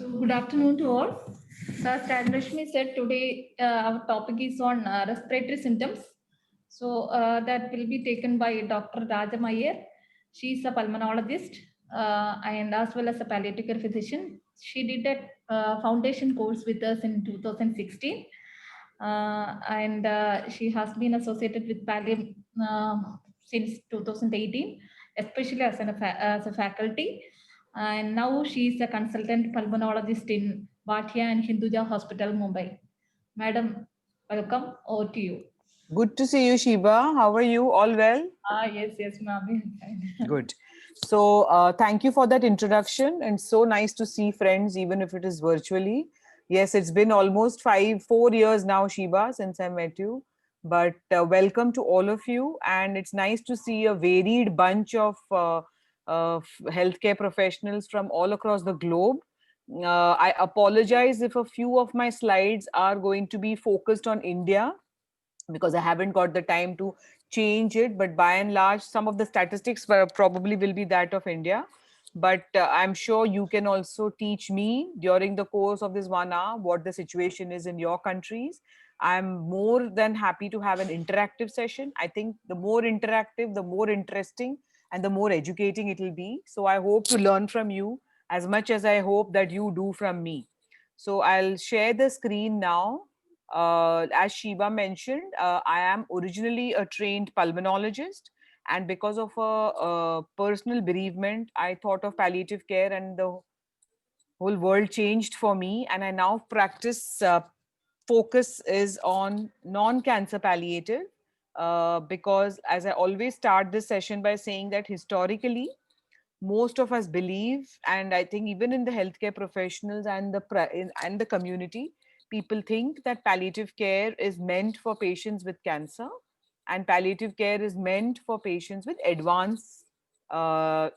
So, good afternoon to all. So, as Rajlakshmi said, today our topic is on respiratory symptoms. So, that will be taken by Dr. Raja Iyer. She is a pulmonologist and as well as a palliative care physician. She did a foundation course with us in 2016, and she has been associated with Pallium since 2018, especially as a faculty. And now she is a consultant pulmonologist in Bhatia and Hinduja Hospital, Mumbai. Madam, welcome. Over to you. Good to see you, Shiba. How are you? All well? Yes, ma'am. Good. So, thank you for that introduction, and so nice to see friends, even if it is virtually. Yes, it's been almost 4 years now, Shiba, since I met you. But welcome to all of you, and it's nice to see a varied bunch of healthcare professionals from all across the globe. I apologize if a few of my slides are going to be focused on India because I haven't got the time to change it. But by and large, some of the statistics probably will be that of India. But I'm sure you can also teach me during the course of this 1 hour what the situation is in your countries. I'm more than happy to have an interactive session. I think the more interactive, the more interesting, and the more educating it will be. So I hope to learn from you as much as I hope that you do from me. So I'll share the screen now. As Shiva mentioned, I am originally a trained pulmonologist, and because of a personal bereavement, I thought of palliative care, and the whole world changed for me. And I now practice focus is on non-cancer palliative, because as I always start this session by saying that historically most of us believe, and I think even in the healthcare professionals and and the community, people think that palliative care is meant for patients with cancer, and palliative care is meant for patients with advanced or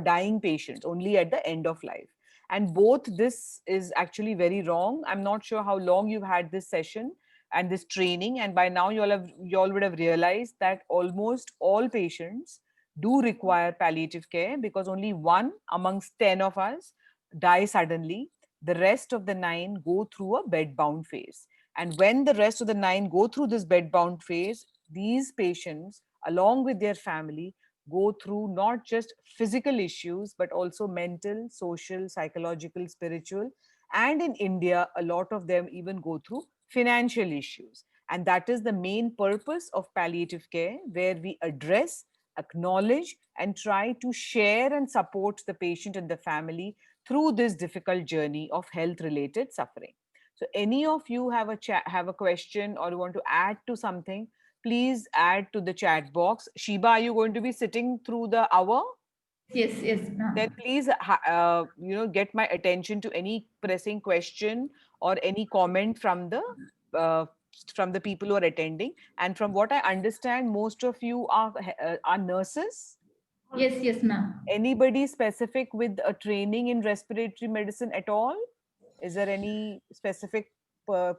dying patients only at the end of life. And both this is actually very wrong. I'm not sure how long you've had this session and this training, and by now you all would have realized that almost all patients do require palliative care, because only one amongst 10 of us die suddenly. The rest of the 9 go through a bed-bound phase. And when the rest of the 9 go through this bed-bound phase, these patients, along with their family, go through not just physical issues, but also mental, social, psychological, spiritual. And in India, a lot of them even go through financial issues. And that is the main purpose of palliative care, where we address, acknowledge, and try to share and support the patient and the family through this difficult journey of health related suffering. So any of you have have a question, or you want to add to something, please add to the chat box. Shiba, are you going to be sitting through the hour? Yes, Then ma'am. please get my attention to any pressing question or any comment uh, from the people who are attending. And from what I understand, most of you are nurses. Yes, ma'am. Anybody specific with a training in respiratory medicine at all? Is there any specific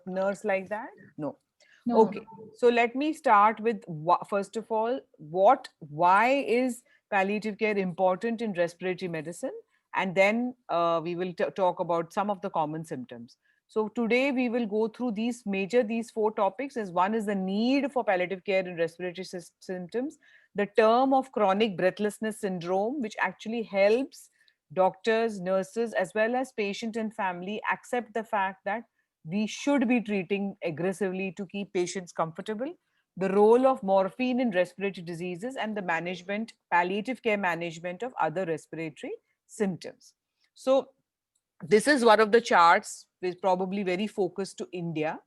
nurse like that? No. No. Okay. So let me start with first of all, why is palliative care important in respiratory medicine? And then we will talk about some of the common symptoms. So today we will go through these 4 topics. As one is the need for palliative care in respiratory symptoms, the term of chronic breathlessness syndrome, which actually helps doctors, nurses, as well as patient and family accept the fact that we should be treating aggressively to keep patients comfortable, the role of morphine in respiratory diseases, and the palliative care management of other respiratory symptoms. So this is one of the charts which probably very focused to India,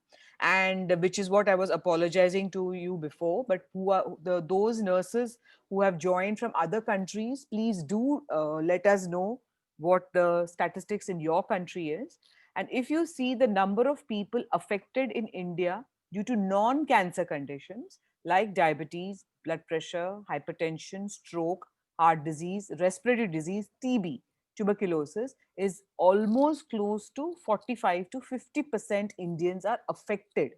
and which is what I was apologizing to you before. But who are those nurses who have joined from other countries, please do let us know what the statistics in your country is. And if you see the number of people affected in India due to non-cancer conditions like diabetes, blood pressure, hypertension, stroke, heart disease, respiratory disease, TB, tuberculosis, is almost close to 45 to 50% Indians are affected.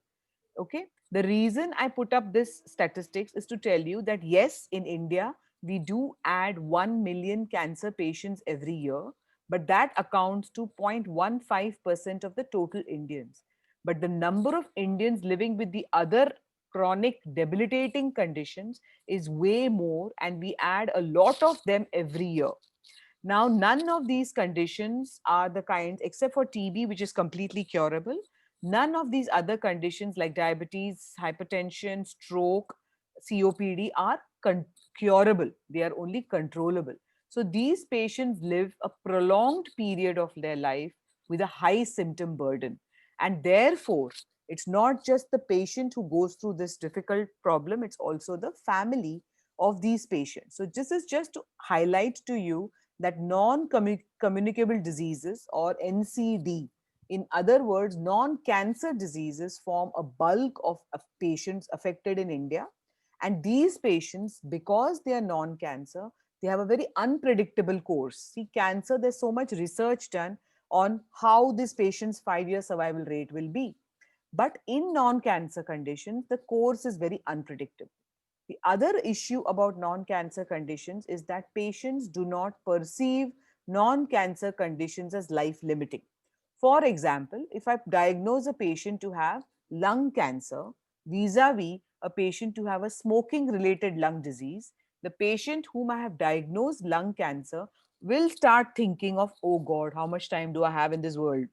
Okay. The reason I put up this statistics is to tell you that yes, in India, we do add 1 million cancer patients every year. but that accounts to 0.15% of the total Indians. But the number of Indians living with the other chronic debilitating conditions is way more, and we add a lot of them every year. Now, none of these conditions are the kinds, except for TB, which is completely curable. None of these other conditions like diabetes, hypertension, stroke, COPD are curable. They are only controllable. So these patients live a prolonged period of their life with a high symptom burden. And therefore, it's not just the patient who goes through this difficult problem, it's also the family of these patients. So this is just to highlight to you that non-communicable diseases, or NCD, in other words, non-cancer diseases, form a bulk of patients affected in India. And these patients, because they are non-cancer, they have a very unpredictable course. See, cancer, there's so much research done on how this patient's 5-year survival rate will be. But in non-cancer conditions, the course is very unpredictable. The other issue about non-cancer conditions is that patients do not perceive non-cancer conditions as life-limiting. For example, if I diagnose a patient to have lung cancer vis-a-vis a patient to have a smoking-related lung disease, the patient whom I have diagnosed lung cancer will start thinking of, oh God, how much time do I have in this world?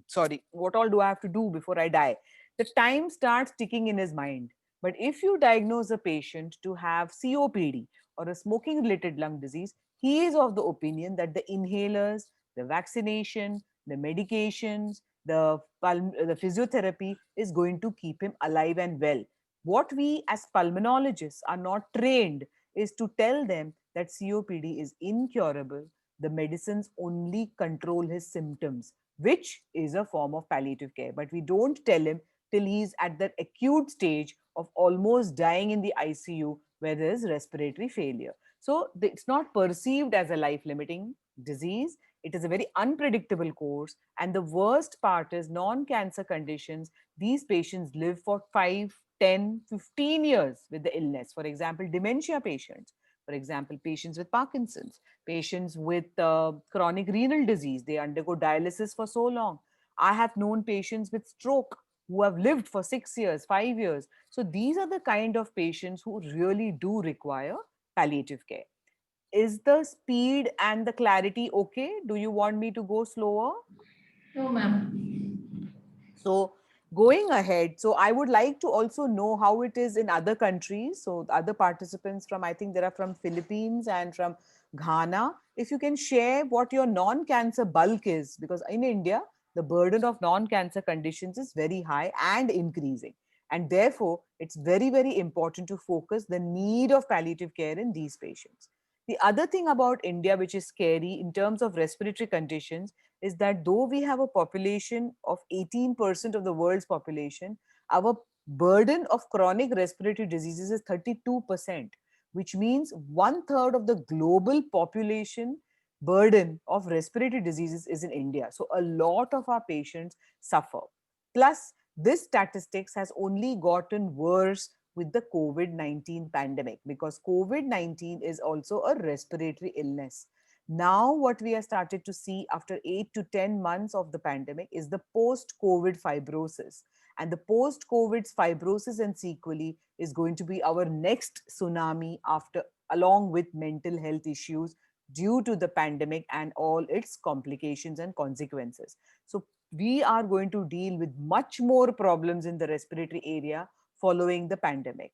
Sorry, what all do I have to do before I die? The time starts ticking in his mind. But if you diagnose a patient to have COPD or a smoking related lung disease, he is of the opinion that the inhalers, the vaccination, the medications, the physiotherapy is going to keep him alive and well. What we as pulmonologists are not trained is to tell them that COPD is incurable. The medicines only control his symptoms, which is a form of palliative care. But we don't tell him till he's at that acute stage of almost dying in the ICU where there is respiratory failure. So it's not perceived as a life limiting disease. It is a very unpredictable course. And the worst part is non cancer conditions. These patients live for 5, 10, 15 years with the illness. For example, dementia patients. For example, patients with Parkinson's, patients with chronic renal disease, they undergo dialysis for so long. I have known patients with stroke who have lived for 6 years, 5 years. So these are the kind of patients who really do require palliative care. Is the speed and the clarity okay? Do you want me to go slower? No, ma'am. So going ahead, so I would like to also know how it is in other countries. So other participants from, I think there are from Philippines and from Ghana. If you can share what your non-cancer bulk is, because in India, the burden of non-cancer conditions is very high and increasing. And therefore, it's very, very important to focus the need of palliative care in these patients. The other thing about India, which is scary in terms of respiratory conditions, is that though we have a population of 18% of the world's population, our burden of chronic respiratory diseases is 32%, which means one third of the global population burden of respiratory diseases is in India. So a lot of our patients suffer. Plus, this statistics has only gotten worse with the COVID-19 pandemic, because COVID-19 is also a respiratory illness. Now, what we have started to see after 8 to 10 months of the pandemic is the post COVID fibrosis. And the post COVID fibrosis and sequelae is going to be our next tsunami, after, along with mental health issues due to the pandemic and all its complications and consequences. So, we are going to deal with much more problems in the respiratory area following the pandemic.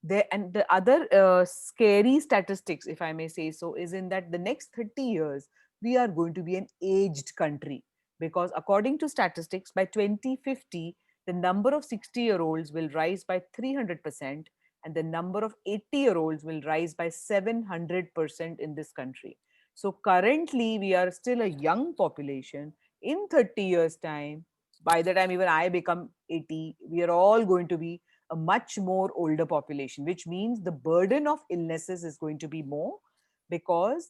There, and the other scary statistics, if I may say so, is in that the next 30 years we are going to be an aged country, because according to statistics, by 2050 the number of 60-year-olds will rise by 300%, and the number of 80-year-olds will rise by 700% in this country. So currently we are still a young population. In 30 years time, by the time even I become 80, we are all going to be a much more older population, which means the burden of illnesses is going to be more, because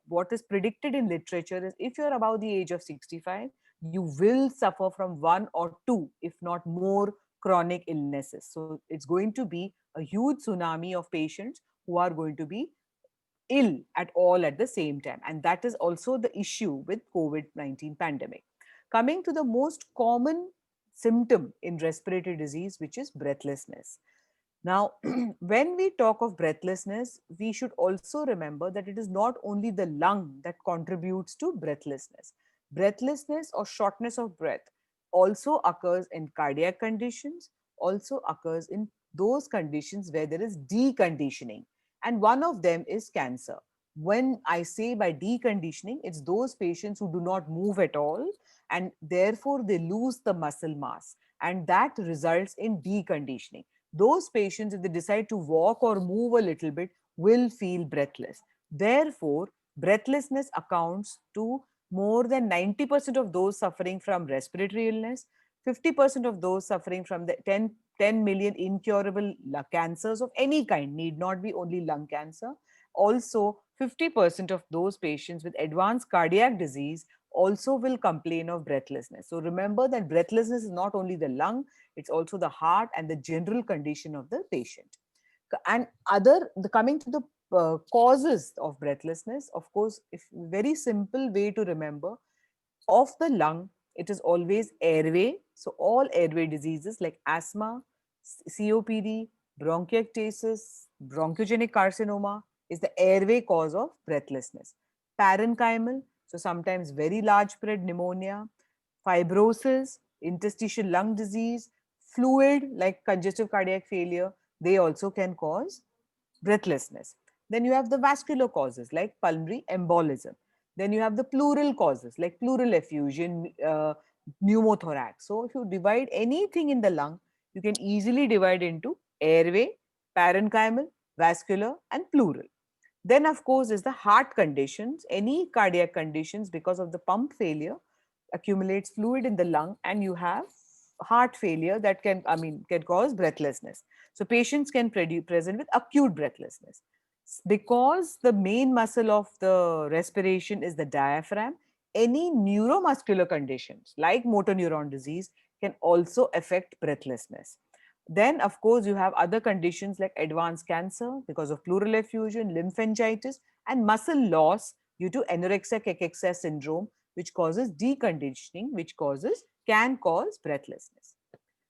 what is predicted in literature is if you're above the age of 65, you will suffer from one or two, if not more, chronic illnesses. So it's going to be a huge tsunami of patients who are going to be ill at all at the same time. And that is also the issue with COVID-19 pandemic. Coming to the most common symptom in respiratory disease, which is breathlessness. Now, when we talk of breathlessness, we should also remember that it is not only the lung that contributes to breathlessness. Breathlessness or shortness of breath also occurs in cardiac conditions, also occurs in those conditions where there is deconditioning. And one of them is cancer. When I say by deconditioning, it's those patients who do not move at all and therefore they lose the muscle mass, and that results in deconditioning. Those patients, if they decide to walk or move a little bit, will feel breathless. Therefore, breathlessness accounts to more than 90% of those suffering from respiratory illness, 50% of those suffering from the 10 million incurable cancers of any kind, need not be only lung cancer. Also, 50% of those patients with advanced cardiac disease also will complain of breathlessness. So remember that breathlessness is not only the lung, it's also the heart and the general condition of the patient. And coming to the causes of breathlessness, of course, if very simple way to remember, of the lung, it is always airway. So all airway diseases like asthma, COPD, bronchiectasis, bronchogenic carcinoma is the airway cause of breathlessness. Parenchymal, so sometimes very large spread pneumonia, fibrosis, interstitial lung disease, fluid like congestive cardiac failure, they also can cause breathlessness. Then you have the vascular causes like pulmonary embolism. Then you have the pleural causes like pleural effusion, pneumothorax. So if you divide anything in the lung, you can easily divide into airway, parenchymal, vascular, and pleural. Then, of course, is the heart conditions. Any cardiac conditions, because of the pump failure, accumulates fluid in the lung, and you have heart failure that can cause breathlessness. So patients can present with acute breathlessness. Because the main muscle of the respiration is the diaphragm, any neuromuscular conditions like motor neuron disease can also affect breathlessness. Then, of course, you have other conditions like advanced cancer because of pleural effusion, lymphangitis, and muscle loss due to anorexia cachexia syndrome, which causes deconditioning, which can cause breathlessness.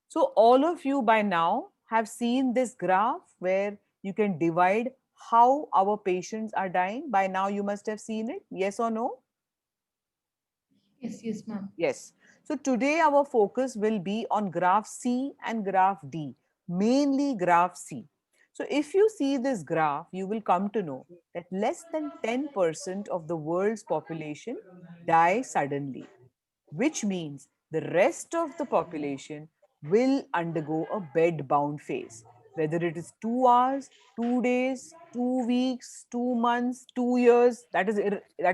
So all of you by now have seen this graph where you can divide how our patients are dying. By now you must have seen it. Yes or no? Yes, yes, ma'am. Yes. So today our focus will be on graph C and graph D, mainly graph C. So if you see this graph, you will come to know that less than 10% of the world's population die suddenly, which means the rest of the population will undergo a bed bound phase, whether it is 2 hours, 2 days, 2 weeks, 2 months, 2 years. That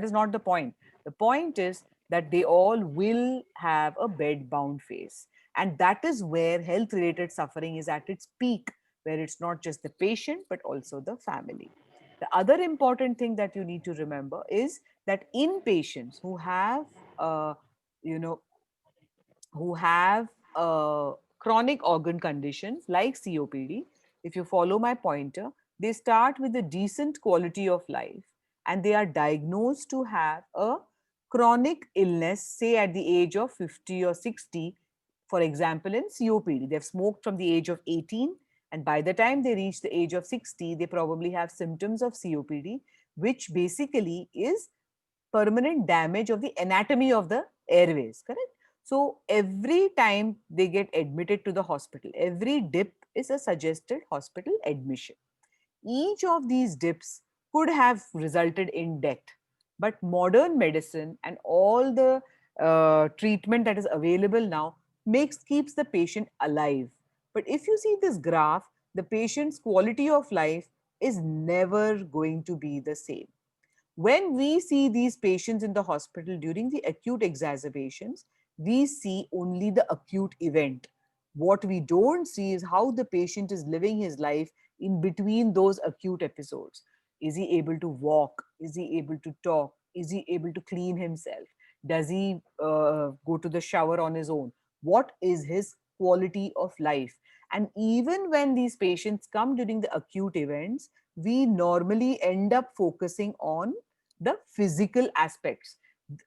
is not the point. The point is that they all will have a bed bound phase. And that is where health related suffering is at its peak, where it's not just the patient, but also the family. The other important thing that you need to remember is that in patients who have you know who have chronic organ conditions like COPD, if you follow my pointer, they start with a decent quality of life and they are diagnosed to have a chronic illness, say at the age of 50 or 60. For example, in COPD, they've smoked from the age of 18, and by the time they reach the age of 60, they probably have symptoms of COPD, which basically is permanent damage of the anatomy of the airways, correct? So every time they get admitted to the hospital, every dip is a suggested hospital admission. Each of these dips could have resulted in death, but modern medicine and all the treatment that is available now keeps the patient alive. But if you see this graph, the patient's quality of life is never going to be the same. When we see these patients in the hospital during the acute exacerbations, we see only the acute event. What we don't see is how the patient is living his life in between those acute episodes. Is he able to walk? Is he able to talk? Is he able to clean himself? Does he go to the shower on his own? What is his quality of life. And even when these patients come during the acute events, we normally end up focusing on the physical aspects.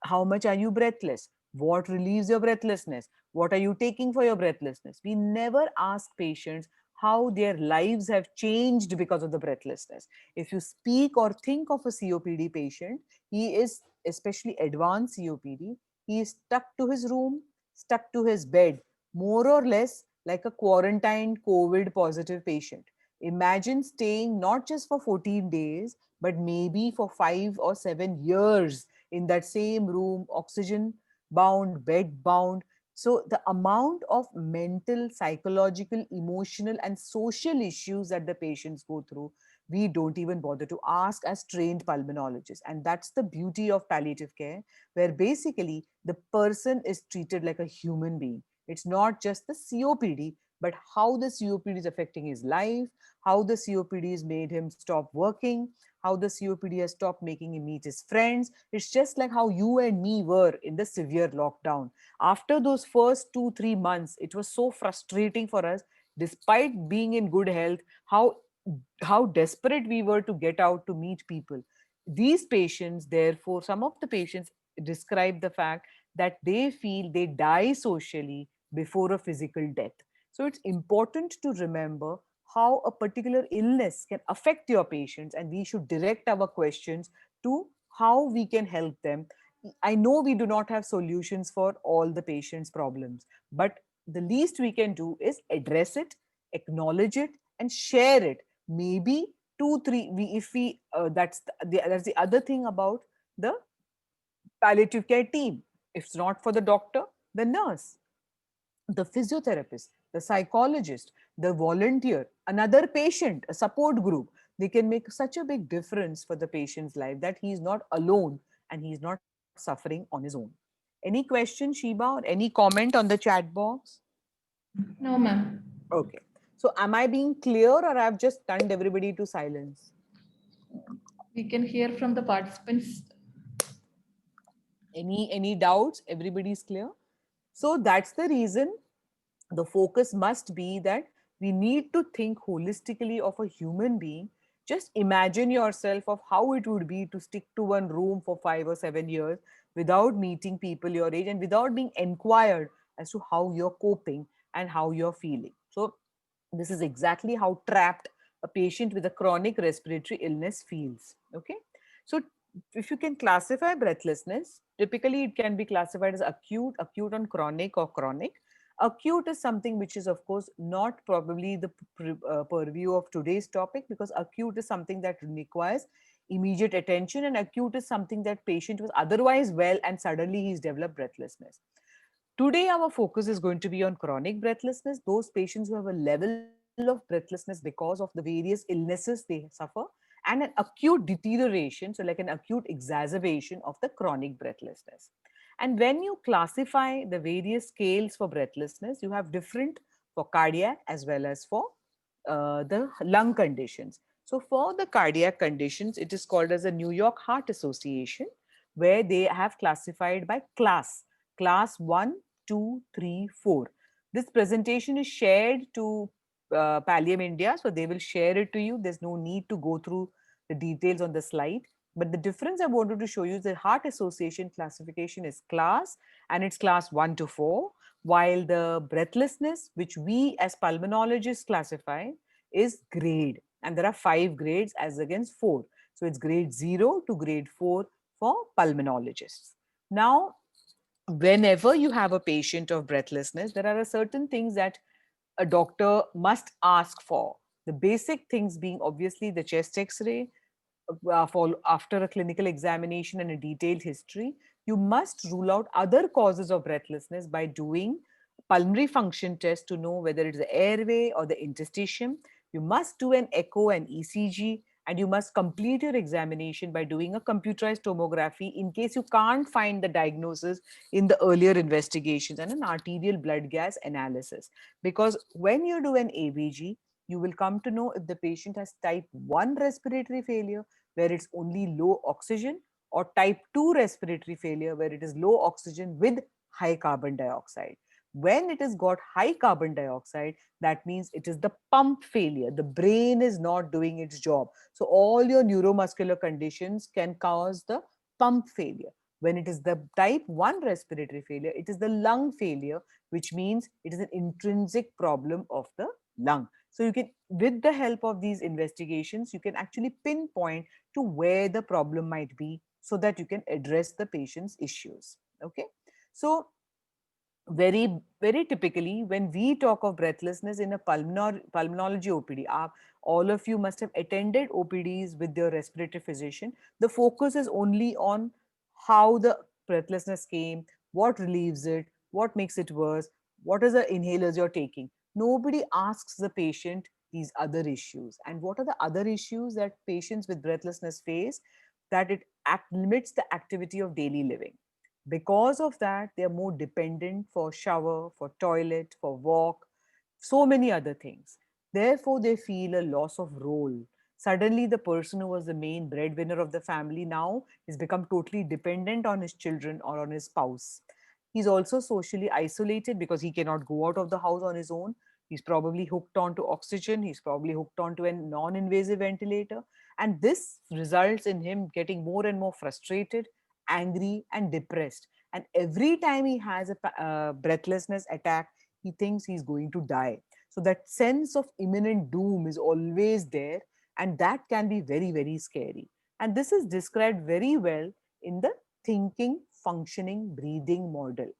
How much are you breathless? What relieves your breathlessness? What are you taking for your breathlessness? We never ask patients how their lives have changed because of the breathlessness. If you speak or think of a COPD patient, he is, especially advanced COPD, he is stuck to his room, stuck to his bed, more or less like a quarantined COVID positive patient. Imagine staying not just for 14 days, but maybe for 5 or 7 years in that same room, oxygen bound, bed bound. So, the amount of mental, psychological, emotional, and social issues that the patients go through, we don't even bother to ask as trained pulmonologists. And that's the beauty of palliative care, where basically the person is treated like a human being. It's not just the COPD, but how the COPD is affecting his life, how the COPD has made him stop working, how the COPD has stopped making him meet his friends. It's just like how you and me were in the severe lockdown. After those first 2, 3 months, it was so frustrating for us, despite being in good health, how desperate we were to get out to meet people. These patients, therefore, some of the patients describe the fact that they feel they die socially before a physical death. So it's important to remember how a particular illness can affect your patients, and we should direct our questions to how we can help them. I know we do not have solutions for all the patients' problems, but the least we can do is address it, acknowledge it, and share it. Maybe two, three. We if we that's the other thing about the palliative care team. If it's not for the doctor, the nurse, the physiotherapist, the psychologist, the volunteer, another patient, a support group, they can make such a big difference for the patient's life that he is not alone and he is not suffering on his own. Any question, Sheba, or any comment on the chat box? No, ma'am. Okay. So am I being clear, or I've just stunned everybody to silence? We can hear from the participants. Any doubts? Everybody's clear? So that's the reason the focus must be that we need to think holistically of a human being. Just imagine yourself of how it would be to stick to one room for 5 or 7 years without meeting people your age and without being inquired as to how you're coping and how you're feeling. So this is exactly how trapped a patient with a chronic respiratory illness feels. Okay. So if you can classify breathlessness, typically it can be classified as acute, acute on chronic, or chronic. Acute is something which is, of course, not probably the purview of today's topic, because acute is something that requires immediate attention, and acute is something that patient was otherwise well and suddenly he's developed breathlessness. Today, our focus is going to be on chronic breathlessness, those patients who have a level of breathlessness because of the various illnesses they suffer, and an acute deterioration, so like an acute exacerbation of the chronic breathlessness. And when you classify the various scales for breathlessness, you have different for cardiac as well as for the lung conditions. So for the cardiac conditions, it is called as a New York Heart Association, where they have classified by class 1, 2, 3, 4. This presentation is shared to Pallium India, so they will share it to you. There's no need to go through the details on the slide. But the difference I wanted to show you is the Heart Association classification is class, and it's class 1 to 4, while the breathlessness, which we as pulmonologists classify, is grade. And there are 5 grades as against 4. So it's grade 0 to grade 4 for pulmonologists. Now, whenever you have a patient of breathlessness, there are certain things that a doctor must ask for. The basic things being obviously the chest x-ray, after a clinical examination and a detailed history. You must rule out other causes of breathlessness by doing pulmonary function test to know whether it is the airway or the interstitium. You must do an echo and ECG, and you must complete your examination by doing a computerized tomography in case you can't find the diagnosis in the earlier investigations, and an arterial blood gas analysis. Because when you do an ABG, you will come to know if the patient has type 1 respiratory failure, where it's only low oxygen, or type 2 respiratory failure, where it is low oxygen with high carbon dioxide. When it has got high carbon dioxide, that means it is the pump failure. The brain is not doing its job. So all your neuromuscular conditions can cause the pump failure. When it is the type 1 respiratory failure, it is the lung failure, which means it is an intrinsic problem of the lung. So you can, with the help of these investigations, you can actually pinpoint to where the problem might be so that you can address the patient's issues. Okay. So very typically, when we talk of breathlessness in a pulmonology OPD, all of you must have attended OPDs with your respiratory physician. The focus is only on how the breathlessness came, what relieves it, what makes it worse, what are the inhalers you're taking. Nobody asks the patient these other issues. And what are the other issues that patients with breathlessness face? That it limits the activity of daily living. Because of that, they are more dependent for shower, for toilet, for walk, so many other things. Therefore, they feel a loss of role. Suddenly, the person who was the main breadwinner of the family now has become totally dependent on his children or on his spouse. He's also socially isolated because he cannot go out of the house on his own. He's probably hooked onto oxygen. He's probably hooked onto a non invasive ventilator. And this results in him getting more and more frustrated, angry, and depressed. And every time he has a breathlessness attack, he thinks he's going to die. So that sense of imminent doom is always there, and that can be very, very scary. And this is described very well in the thinking, functioning, breathing model.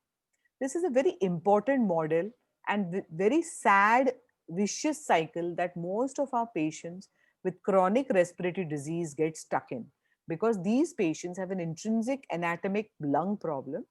This is a very important model and very sad, vicious cycle that most of our patients with chronic respiratory disease get stuck in, because these patients have an intrinsic anatomic lung problem.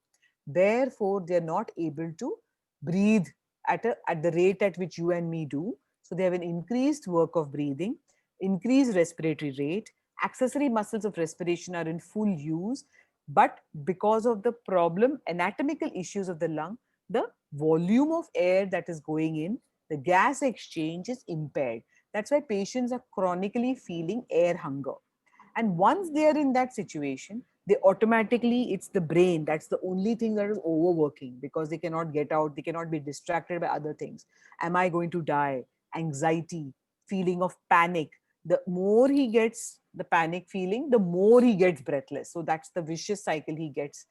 Therefore, they are not able to breathe at the rate at which you and me do. So they have an increased work of breathing, increased respiratory rate, accessory muscles of respiration are in full use, but because of the problem, anatomical issues of the lung, the volume of air that is going in, the gas exchange is impaired. That's why patients are chronically feeling air hunger. And once they are in that situation, they automatically, it's the brain, that's the only thing that is overworking, because they cannot get out, they cannot be distracted by other things. Am I going to die? Anxiety, feeling of panic. The more he gets the panic feeling, the more he gets breathless. So that's the vicious cycle he gets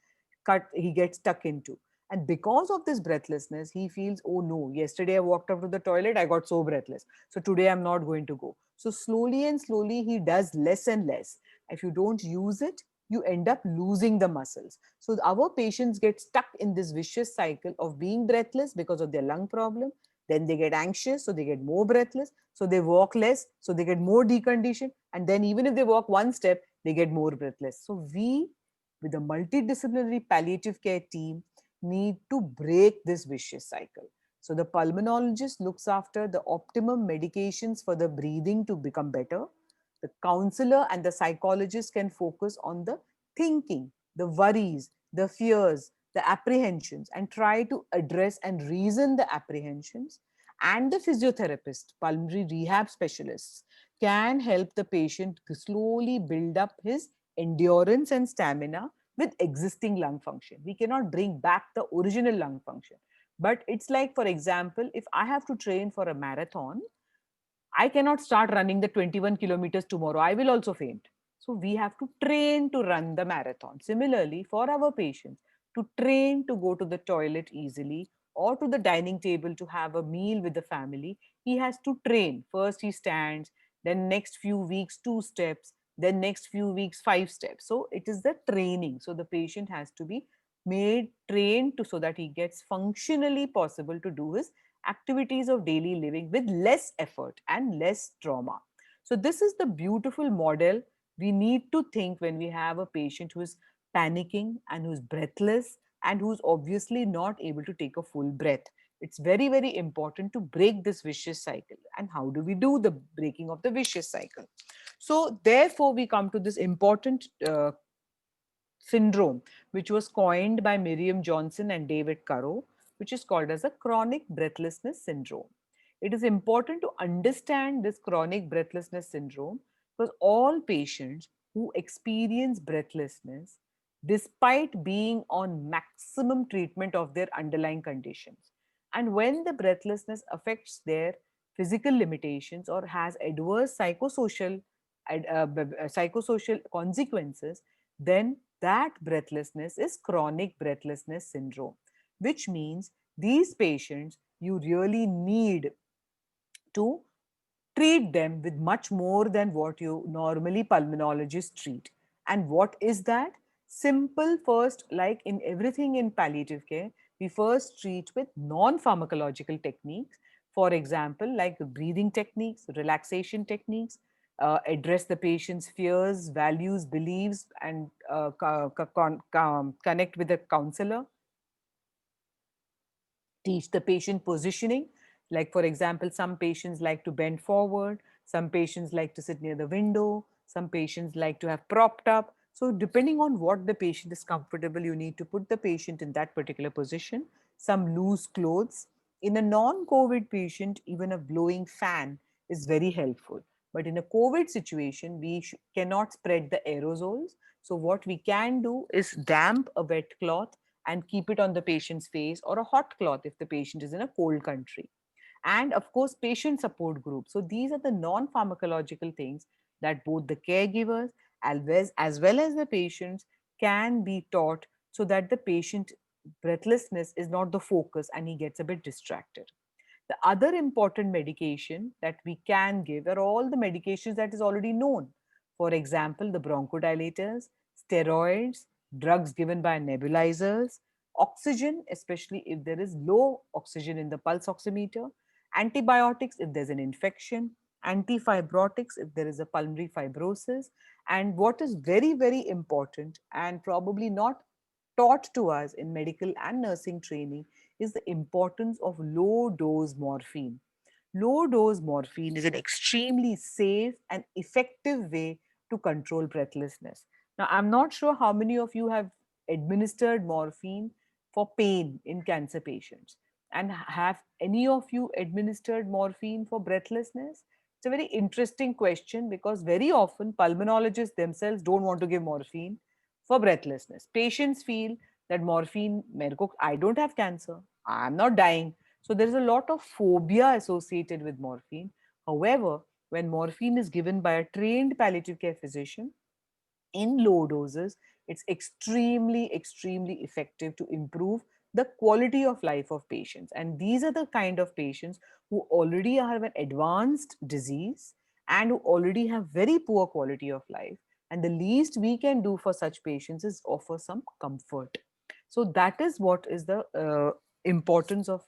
stuck into. And because of this breathlessness, he feels, oh no, yesterday I walked up to the toilet, I got so breathless. So today I'm not going to go. So slowly and slowly, he does less and less. If you don't use it, you end up losing the muscles. So our patients get stuck in this vicious cycle of being breathless because of their lung problem. Then they get anxious, so they get more breathless. So they walk less, so they get more deconditioned. And then even if they walk one step, they get more breathless. So we, with a multidisciplinary palliative care team, need to break this vicious cycle. So the pulmonologist looks after the optimum medications for the breathing to become better. The counselor and the psychologist can focus on the thinking, the worries, the fears, the apprehensions, and try to address and reason the apprehensions. And the physiotherapist, pulmonary rehab specialists, can help the patient to slowly build up his endurance and stamina with existing lung function. We cannot bring back the original lung function. But it's like, for example, if I have to train for a marathon, I cannot start running the 21 kilometers tomorrow. I will also faint. So we have to train to run the marathon. Similarly, for our patients, to train to go to the toilet easily or to the dining table to have a meal with the family, he has to train. First, he stands, then next few weeks, 2 steps, then next few weeks, 5 steps. So it is the training. So the patient has to be made trained to, so that he gets functionally possible to do his activities of daily living with less effort and less trauma. So, this is the beautiful model we need to think when we have a patient who is panicking and who's breathless and who's obviously not able to take a full breath. It's very, very important to break this vicious cycle. And how do we do the breaking of the vicious cycle? So, therefore, we come to this important syndrome, which was coined by Miriam Johnson and David Currow, which is called as a chronic breathlessness syndrome. It is important to understand this chronic breathlessness syndrome because all patients who experience breathlessness, despite being on maximum treatment of their underlying conditions, And when the breathlessness affects their physical limitations or has adverse psychosocial consequences, then that breathlessness is chronic breathlessness syndrome, which means these patients you really need to treat them with much more than what you normally pulmonologists treat. And what is that? Simple first, like in everything in palliative care, we first treat with non pharmacological techniques. For example, like breathing techniques, relaxation techniques, address the patient's fears, values, beliefs, and connect with the counselor, teach the patient positioning. Like, for example, some patients like to bend forward, some patients like to sit near the window, some patients like to have propped up. So, depending on what the patient is comfortable, you need to put the patient in that particular position. Some loose clothes. In a non COVID patient, even a blowing fan is very helpful. But in a COVID situation, we cannot spread the aerosols. So, what we can do is damp a wet cloth and keep it on the patient's face, or a hot cloth if the patient is in a cold country. And of course, patient support group. So these are the non pharmacological things that both the caregivers as well as the patients can be taught, so that the patient breathlessness is not the focus and he gets a bit distracted. The other important medication that we can give are all the medications that is already known. For example, the bronchodilators, steroids, drugs given by nebulizers, oxygen, especially if there is low oxygen in the pulse oximeter, antibiotics if there's an infection, antifibrotics if there is a pulmonary fibrosis. And what is very, very important and probably not taught to us in medical and nursing training is the importance of low dose morphine. Low dose morphine is an extremely safe and effective way to control breathlessness. Now, I'm not sure how many of you have administered morphine for pain in cancer patients. And have any of you administered morphine for breathlessness? It's a very interesting question, because very often pulmonologists themselves don't want to give morphine for breathlessness. Patients feel that morphine, I don't have cancer, I'm not dying. So there is a lot of phobia associated with morphine. However, when morphine is given by a trained palliative care physician in low doses, it's extremely, extremely effective to improve the quality of life of patients. And these are the kind of patients who already have an advanced disease and who already have very poor quality of life. And the least we can do for such patients is offer some comfort. So that is what is the importance of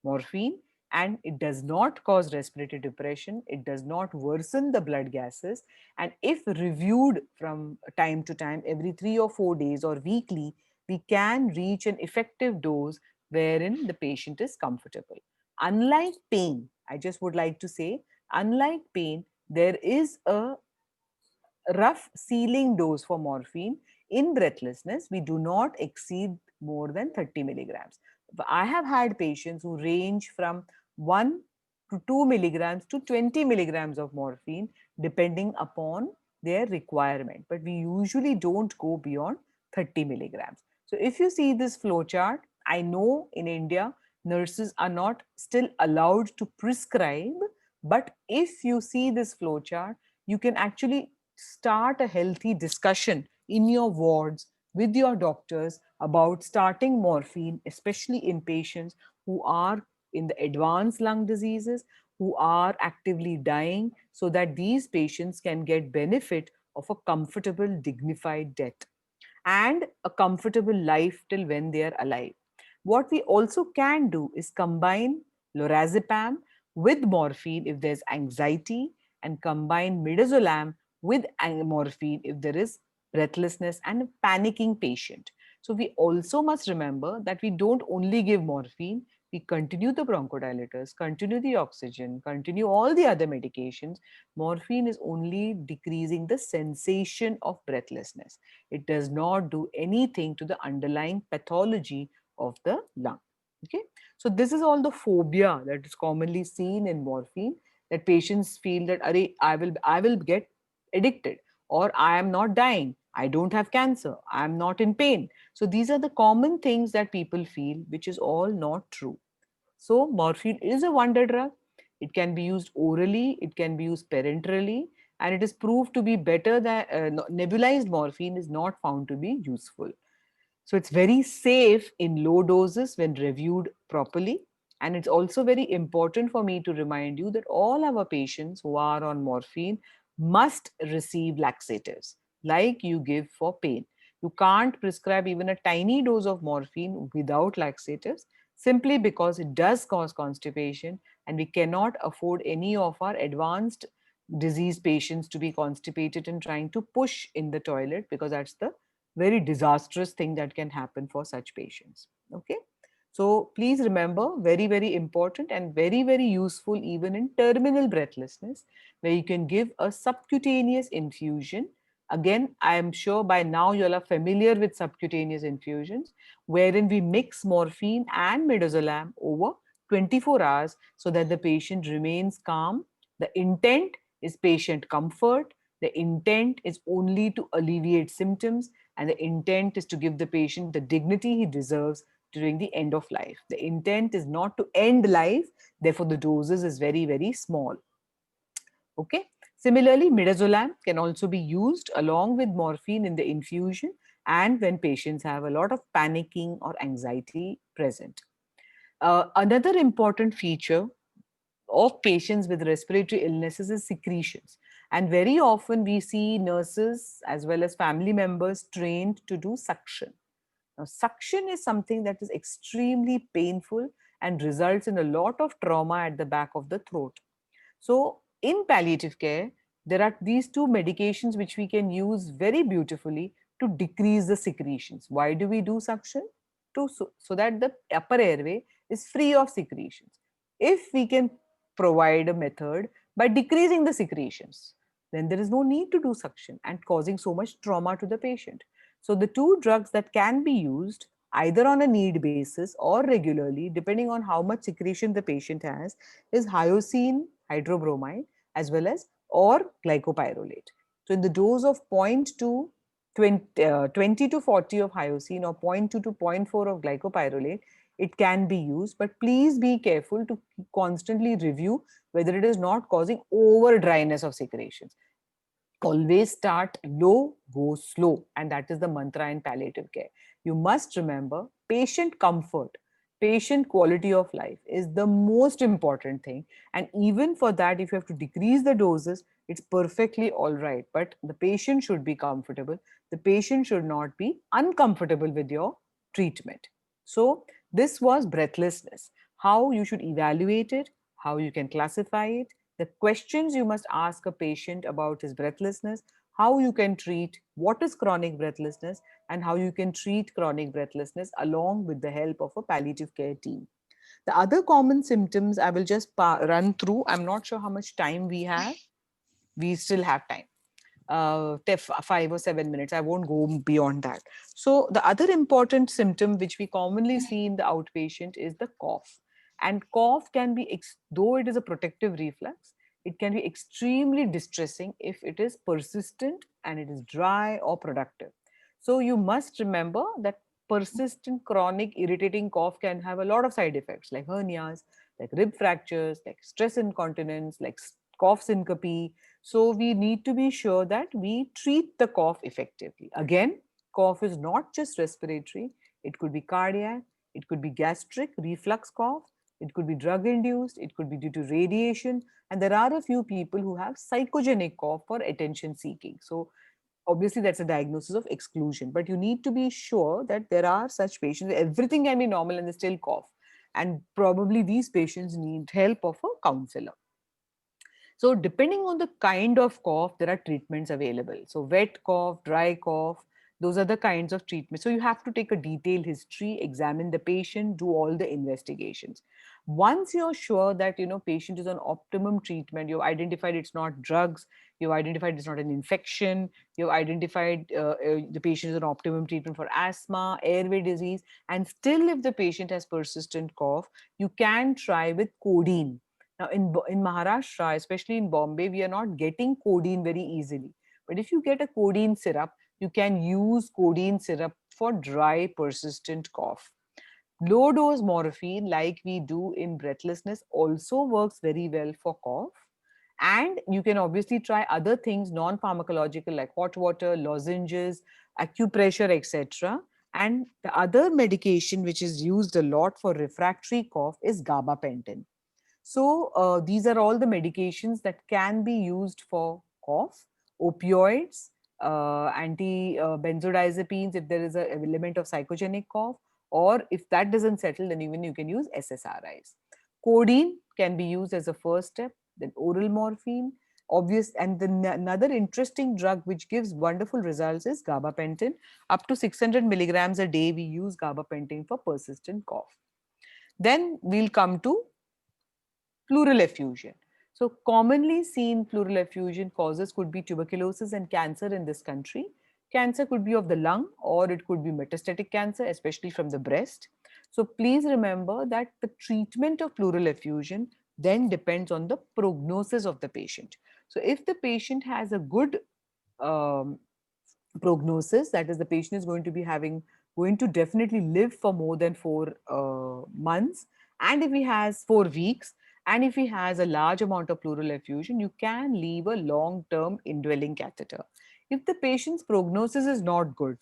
morphine. And it does not cause respiratory depression, it does not worsen the blood gases, and if reviewed from time to time, every 3 or 4 days or weekly, we can reach an effective dose wherein the patient is comfortable. Unlike pain, I just would like to say, unlike pain, there is a rough ceiling dose for morphine. In breathlessness, we do not exceed more than 30 milligrams. I have had patients who range from 1 to 2 milligrams to 20 milligrams of morphine, depending upon their requirement. But we usually don't go beyond 30 milligrams. So if you see this flow chart, I know in India, nurses are not still allowed to prescribe, but if you see this flow chart, you can actually start a healthy discussion in your wards with your doctors about starting morphine, especially in patients who are in the advanced lung diseases, who are actively dying, so that these patients can get benefit of a comfortable, dignified death and a comfortable life till when they are alive. What we also can do is combine lorazepam with morphine if there's anxiety, and combine midazolam with morphine if there is breathlessness and a panicking patient. So we also must remember that we don't only give morphine, we continue the bronchodilators, continue the oxygen, continue all the other medications. Morphine is only decreasing the sensation of breathlessness. It does not do anything to the underlying pathology of the lung. Okay, so this is all the phobia that is commonly seen in morphine, that patients feel that I will get addicted, or I am not dying, I don't have cancer, I am not in pain. So these are the common things that people feel, which is all not true. So morphine is a wonder drug. It can be used orally, it can be used parenterally, and it is proved to be better than nebulized morphine is not found to be useful. So it's very safe in low doses when reviewed properly. And it's also very important for me to remind you that all our patients who are on morphine must receive laxatives like you give for pain. You can't prescribe even a tiny dose of morphine without laxatives simply because it does cause constipation, and we cannot afford any of our advanced disease patients to be constipated and trying to push in the toilet, because that's the very disastrous thing that can happen for such patients. Okay. So please remember, very, very important and very, very useful even in terminal breathlessness, where you can give a subcutaneous infusion. Again, I am sure by now you all are familiar with subcutaneous infusions, wherein we mix morphine and midazolam over 24 hours so that the patient remains calm. The intent is patient comfort. The intent is only to alleviate symptoms, and the intent is to give the patient the dignity he deserves during the end of life. The intent is not to end life, therefore the doses is very, very small. Okay. Similarly, midazolam can also be used along with morphine in the infusion and when patients have a lot of panicking or anxiety present. Another important feature of patients with respiratory illnesses is secretions. And very often we see nurses as well as family members trained to do suction. Now, suction is something that is extremely painful and results in a lot of trauma at the back of the throat. So, in palliative care, there are these two medications which we can use very beautifully to decrease the secretions. Why do we do suction? So that the upper airway is free of secretions. If we can provide a method by decreasing the secretions, then there is no need to do suction and causing so much trauma to the patient. So the two drugs that can be used either on a need basis or regularly, depending on how much secretion the patient has, is hyoscine hydrobromide as well as or glycopyrrolate. So in the dose of 0.2, 20 to 40 of hyoscine or 0.2 to 0.4 of glycopyrrolate, it can be used, but please be careful to constantly review whether it is not causing over dryness of secretions. Always start low, go slow, and that is the mantra in palliative care. You must remember patient comfort, patient quality of life is the most important thing. And even for that, if you have to decrease the doses, it's perfectly all right. But the patient should be comfortable. The patient should not be uncomfortable with your treatment. So, this was breathlessness, how you should evaluate it, how you can classify it, the questions you must ask a patient about his breathlessness, how you can treat what is chronic breathlessness, and how you can treat chronic breathlessness along with the help of a palliative care team. The other common symptoms I will just run through. I'm not sure how much time we have. We still have time. 5 or 7 minutes. I won't go beyond that. So the other important symptom which we commonly see in the outpatient is the cough. And cough can be, though it is a protective reflex, it can be extremely distressing if it is persistent and it is dry or productive. So you must remember that persistent chronic irritating cough can have a lot of side effects like hernias, like rib fractures, like stress incontinence, like cough syncope. So we need to be sure that we treat the cough effectively. Again, cough is not just respiratory, it could be cardiac, it could be gastric, reflux cough, it could be drug induced, it could be due to radiation, and there are a few people who have psychogenic cough for attention seeking. So obviously that's a diagnosis of exclusion, but you need to be sure that there are such patients. Everything can be normal and they still cough, and probably these patients need help of a counselor. So depending on the kind of cough, there are treatments available. So wet cough, dry cough, those are the kinds of treatments. So you have to take a detailed history, examine the patient, do all the investigations. Once you're sure that patient is on optimum treatment, you've identified it's not drugs, you've identified it's not an infection, you've identified the patient is on optimum treatment for asthma, airway disease, and still if the patient has persistent cough, you can try with codeine. Now, in Maharashtra, especially in Bombay, we are not getting codeine very easily. But if you get a codeine syrup, you can use codeine syrup for dry, persistent cough. Low dose morphine, like we do in breathlessness, also works very well for cough. And you can obviously try other things, non-pharmacological, like hot water, lozenges, acupressure, etc. And the other medication which is used a lot for refractory cough is gabapentin. So these are all the medications that can be used for cough, opioids, anti-benzodiazepines if there is an element of psychogenic cough, or if that doesn't settle, then even you can use SSRIs. Codeine can be used as a first step, then oral morphine, obvious, and then another interesting drug which gives wonderful results is gabapentin. Up to 600 milligrams a day, we use gabapentin for persistent cough. Then we'll come to pleural effusion. So commonly seen pleural effusion causes could be tuberculosis and cancer in this country. Cancer could be of the lung or it could be metastatic cancer, especially from the breast. So please remember that the treatment of pleural effusion then depends on the prognosis of the patient. So if the patient has a good um, prognosis, that is, the patient is going to be going to definitely live for more than 4 months, and if he has 4 weeks, and if he has a large amount of pleural effusion, you can leave a long term indwelling catheter. If the patient's prognosis is not good,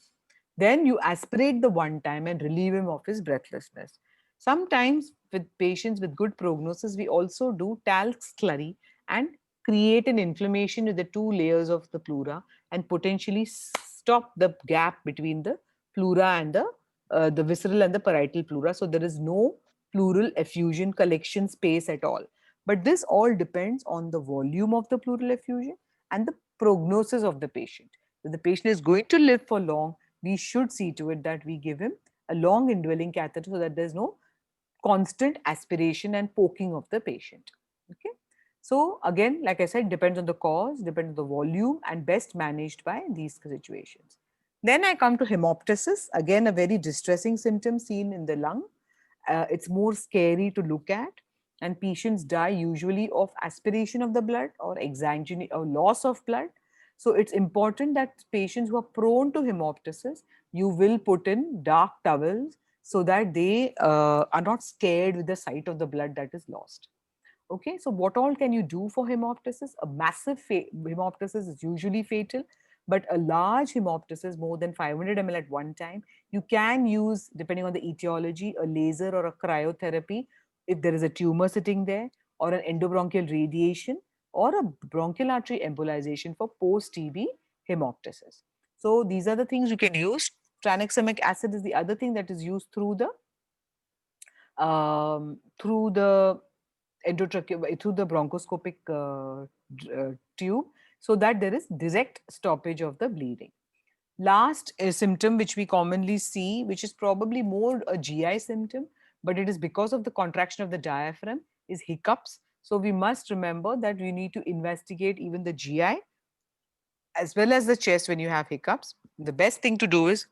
then you aspirate the one time and relieve him of his breathlessness. Sometimes with patients with good prognosis, we also do talc slurry and create an inflammation with the two layers of the pleura and potentially stop the gap between the pleura and the visceral and the parietal pleura. So there is no pleural effusion collection space at all. But this all depends on the volume of the pleural effusion and the prognosis of the patient. If the patient is going to live for long, we should see to it that we give him a long indwelling catheter so that there's no constant aspiration and poking of the patient. Okay. So again, like I said, depends on the cause, depends on the volume, and best managed by these situations. Then I come to hemoptysis, again a very distressing symptom seen in the lung. It's more scary to look at, and patients die usually of aspiration of the blood or exsanguination or loss of blood. So it's important that patients who are prone to hemoptysis, you will put in dark towels so that they are not scared with the sight of the blood that is lost. Okay, so what all can you do for hemoptysis? A massive hemoptysis is usually fatal, but a large hemoptysis, more than 500 ml at one time, you can use, depending on the etiology, a laser or a cryotherapy if there is a tumor sitting there, or an endobronchial radiation, or a bronchial artery embolization for post-TB hemoptysis. So these are the things you can use. Tranexamic acid is the other thing that is used through the through the bronchoscopic tube, so that there is direct stoppage of the bleeding. Last symptom which we commonly see, which is probably more a GI symptom, but it is because of the contraction of the diaphragm, is hiccups. So we must remember that we need to investigate even the GI as well as the chest when you have hiccups. The best thing to do is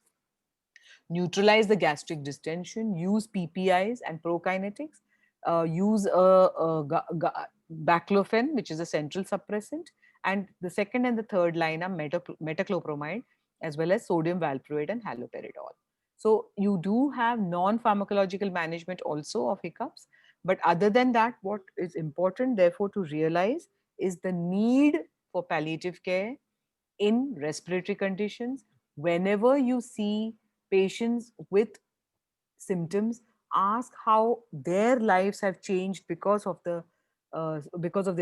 neutralize the gastric distension, use PPIs and prokinetics, use baclofen, which is a central suppressant, and the second and the third line are metoclopramide as well as sodium valproate and haloperidol. So you do have non-pharmacological management also of hiccups, but other than that, what is important therefore to realize is the need for palliative care in respiratory conditions. Whenever you see patients with symptoms, ask how their lives have changed because of their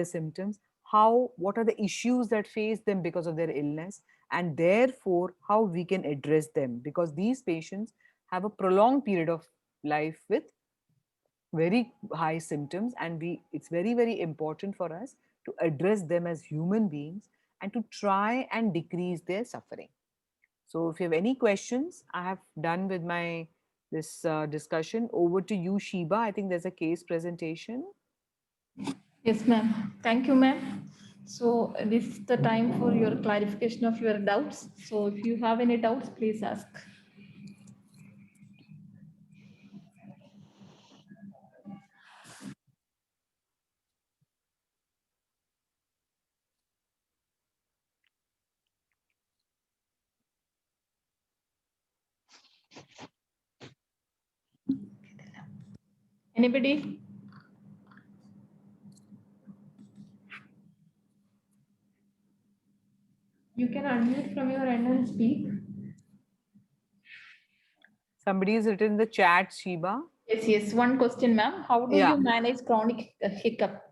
symptoms, how what are the issues that face them because of their illness, and therefore how we can address them, because these patients have a prolonged period of life with very high symptoms, and we it's very important for us to address them as human beings and to try and decrease their suffering. So if you have any questions, I have done with my this discussion. Over to you, Sheba. I think there's a case presentation. Yes, ma'am. Thank you, ma'am. So this is the time for your clarification of your doubts. So if you have any doubts, please ask. Anybody? You can unmute from your end and speak. Somebody has written in the chat, Shiba. Yes. One question, ma'am. How do you manage chronic hiccup?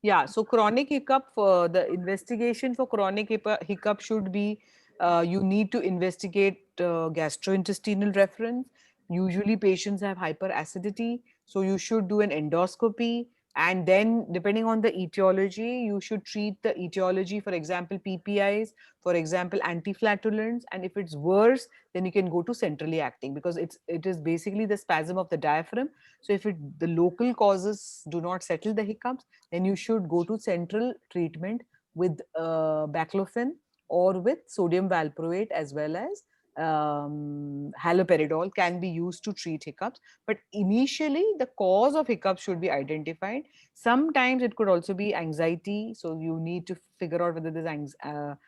Yeah, so chronic hiccup, the investigation for chronic hiccup should be you need to investigate gastrointestinal reference. Usually patients have hyperacidity, so you should do an endoscopy. And then, depending on the etiology, you should treat the etiology, for example, PPIs, for example, antiflatulence. And if it's worse, then you can go to centrally acting, because it is basically the spasm of the diaphragm. So if the local causes do not settle the hiccups, then you should go to central treatment with baclofen or with sodium valproate, as well as haloperidol can be used to treat hiccups. But initially, the cause of hiccups should be identified. Sometimes it could also be anxiety, so you need to figure out whether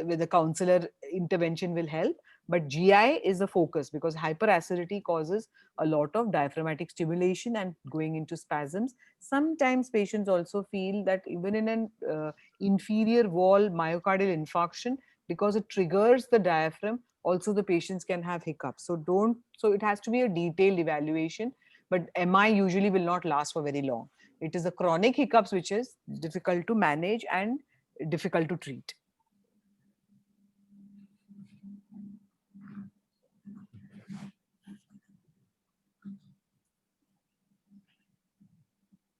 whether counselor intervention will help. But GI is the focus, because hyperacidity causes a lot of diaphragmatic stimulation and going into spasms. Sometimes patients also feel that even in an inferior wall myocardial infarction, because it triggers the diaphragm, also the patients can have hiccups. So it has to be a detailed evaluation, but MI usually will not last for very long. It is the chronic hiccups which is difficult to manage and difficult to treat.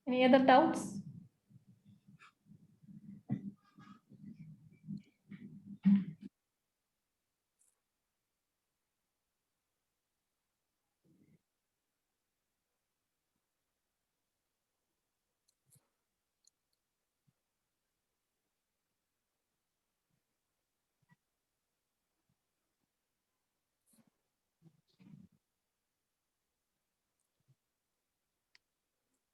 Any other doubts?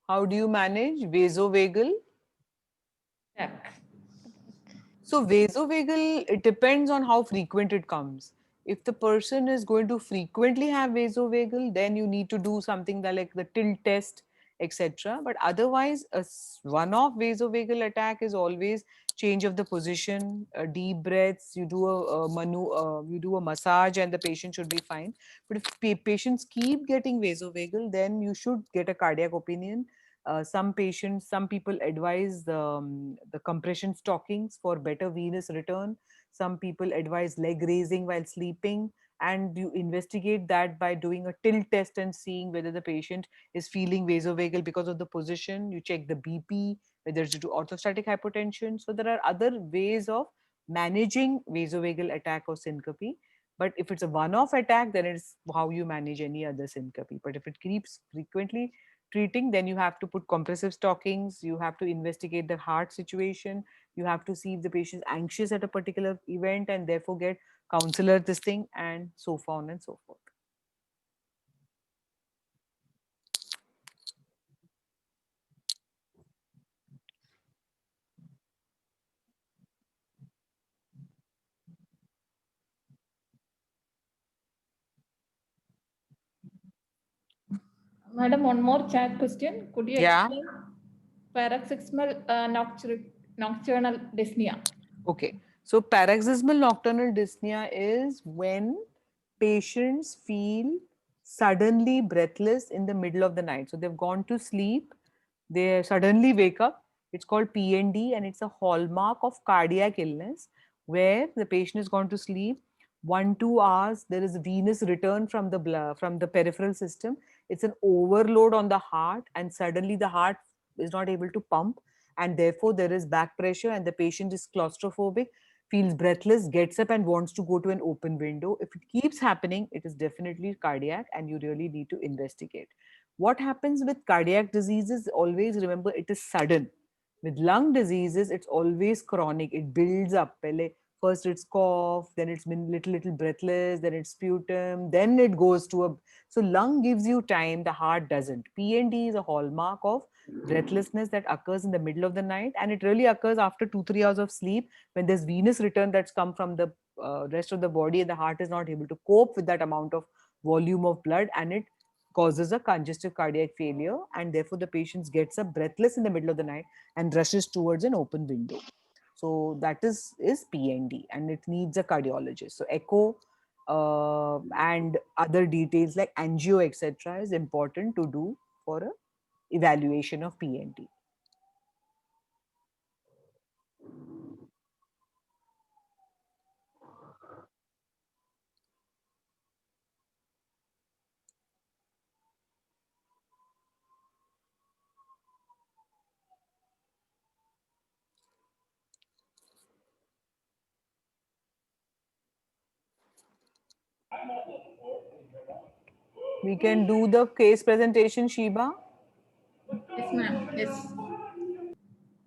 How do you manage vasovagal? Yeah. So vasovagal, it depends on how frequent it comes. If the person is going to frequently have vasovagal, then you need to do something like the tilt test, etc. But otherwise, a one-off vasovagal attack is always change of the position, deep breaths. You do a massage, and the patient should be fine. But if patients keep getting vasovagal, then you should get a cardiac opinion. Some people advise the compression stockings for better venous return. Some people advise leg raising while sleeping, and you investigate that by doing a tilt test and seeing whether the patient is feeling vasovagal because of the position. You check the BP, whether it's due to orthostatic hypotension. So there are other ways of managing vasovagal attack or syncope. But if it's a one-off attack, then it's how you manage any other syncope. But if it keeps frequently treating, then you have to put compressive stockings, you have to investigate the heart situation, you have to see if the patient is anxious at a particular event, and therefore get counselor this thing, and so on and so forth. Madam, one more chat question. Could you Yeah. explain paroxysmal nocturnal dyspnea? Okay. So paroxysmal nocturnal dyspnea is when patients feel suddenly breathless in the middle of the night. So they've gone to sleep, they suddenly wake up. It's called PND, and it's a hallmark of cardiac illness where the patient has gone to sleep 1-2 hours. There is venous return from the blood, from the peripheral system. It's an overload on the heart, and suddenly the heart is not able to pump, and therefore there is back pressure, and the patient is claustrophobic, feels breathless, gets up and wants to go to an open window. If it keeps happening, it is definitely cardiac, and you really need to investigate. What happens with cardiac diseases? Always remember, it is sudden. With lung diseases, it's always chronic. It builds up. First it's cough, then it's been little breathless, then it's sputum, then it goes to a. So lung gives you time, the heart doesn't. PND is a hallmark of breathlessness that occurs in the middle of the night, and it really occurs after 2-3 hours of sleep, when there's venous return that's come from the rest of the body, and the heart is not able to cope with that amount of volume of blood, and it causes a congestive cardiac failure, and therefore the patient gets up breathless in the middle of the night and rushes towards an open window. So that is PND, and it needs a cardiologist. So echo and other details like angio, etc., is important to do for a evaluation of PND. We can do the case presentation, Sheba. Yes, ma'am. Yes.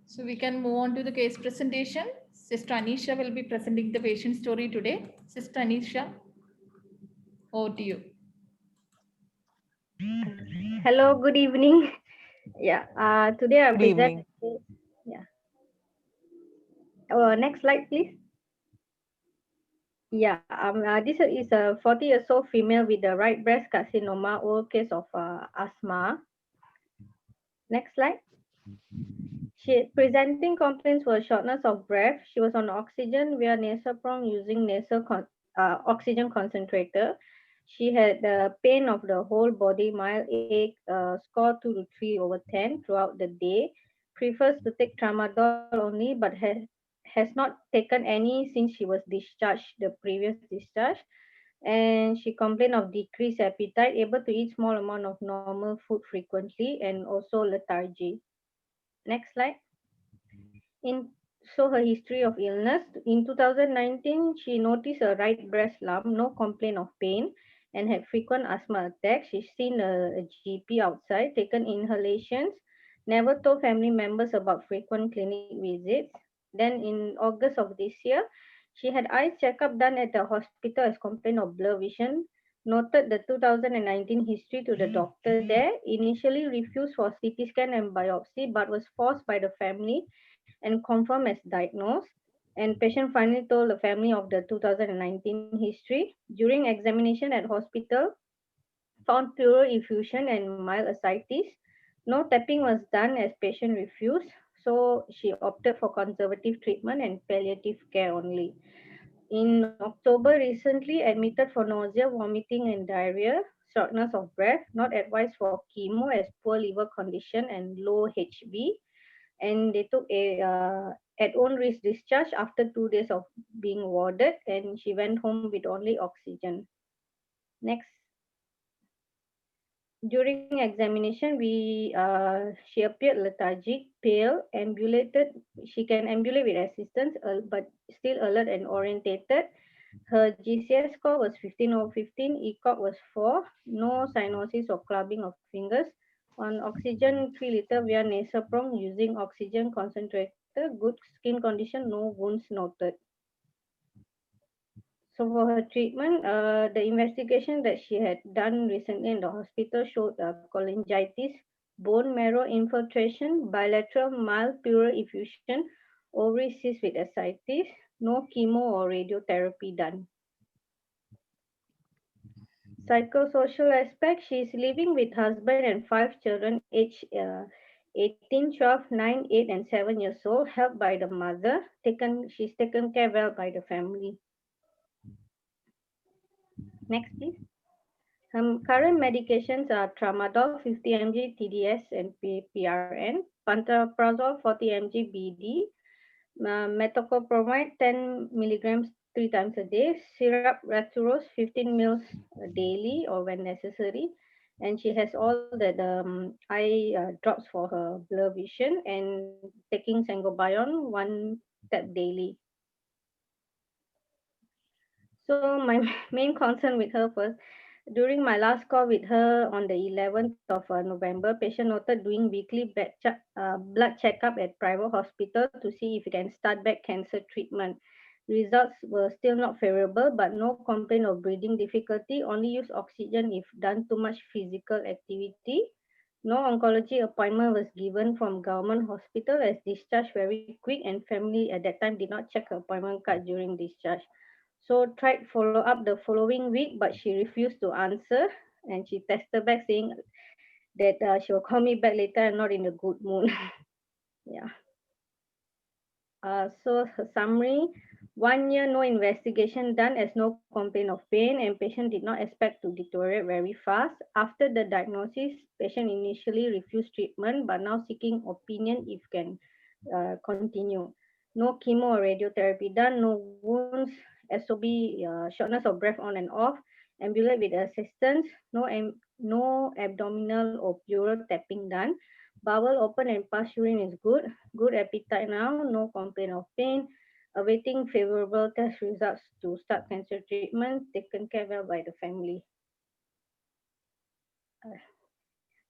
So we can move on to the case presentation. Sister Anisha will be presenting the patient story today. Sister Anisha, over to you. Hello, good evening. Yeah, today I Good present. evening. Yeah. Next slide, please. Yeah, this is a 40 years old female with the right breast carcinoma, old case of asthma. Next slide. She presenting complaints were shortness of breath. She was on oxygen via nasal prong using oxygen concentrator. She had pain of the whole body, mild ache, score 2 to 3 over 10 throughout the day. Prefers to take tramadol only, but has not taken any since she was discharged, the previous discharge. And she complained of decreased appetite, able to eat small amount of normal food frequently, and also lethargy. Next slide. In So her history of illness. In 2019, she noticed a right breast lump, no complaint of pain, and had frequent asthma attacks. She's seen a GP outside, taken inhalations, never told family members about frequent clinic visits. Then in August of this year, she had eye checkup done at the hospital as complaint of blur vision. Noted the 2019 history to the doctor there. Initially refused for CT scan and biopsy, but was forced by the family and confirmed as diagnosed. And patient finally told the family of the 2019 history. During examination at hospital, found pleural effusion and mild ascites. No tapping was done as patient refused, so she opted for conservative treatment and palliative care only. In October, recently admitted for nausea, vomiting, and diarrhea, shortness of breath, not advised for chemo as poor liver condition and low HB, and they took a at own risk discharge after 2 days of being warded, and she went home with only oxygen. Next. During examination, she appeared lethargic, pale, ambulated. She can ambulate with assistance, but still alert and orientated. Her GCS score was 15 over 15, ECOG was 4, no cyanosis or clubbing of fingers. On oxygen 3 liter via nasal prong using oxygen concentrator, good skin condition, no wounds noted. So for her treatment, the investigation that she had done recently in the hospital showed cholangitis, bone marrow infiltration, bilateral mild pleural effusion, ovary cyst with ascites, no chemo or radiotherapy done. Psychosocial aspect, she is living with husband and 5 children aged 18, 12, 9, 8, and 7 years old, helped by the mother. She's taken care well by the family. Next, please. Current medications are tramadol 50 mg TDS and PRN, pantoprazole 40 mg BD, metoclopramide 10 milligrams 3 times a day, syrup Returos 15 mils daily or when necessary, and she has all the eye drops for her blur vision and taking Sangobion 1 tab daily. So my main concern with her first, during my last call with her on the 11th of November, patient noted doing weekly blood checkup at private hospital to see if he can start back cancer treatment. Results were still not favorable, but no complaint of breathing difficulty, only use oxygen if done too much physical activity. No oncology appointment was given from government hospital as discharge very quick, and family at that time did not check her appointment card during discharge. So tried follow up the following week, but she refused to answer. and she texted back saying that she will call me back later and not in a good mood. Yeah. So her summary, 1 year no investigation done as no complaint of pain and patient did not expect to deteriorate very fast. After the diagnosis, patient initially refused treatment but now seeking opinion if can continue. No chemo or radiotherapy done, no wounds, SOB, shortness of breath on and off, ambulate with assistance, no abdominal or pleural tapping done. Bowel open and pass urine is good. Good appetite now, no complaint of pain. Awaiting favorable test results to start cancer treatment, taken care well by the family.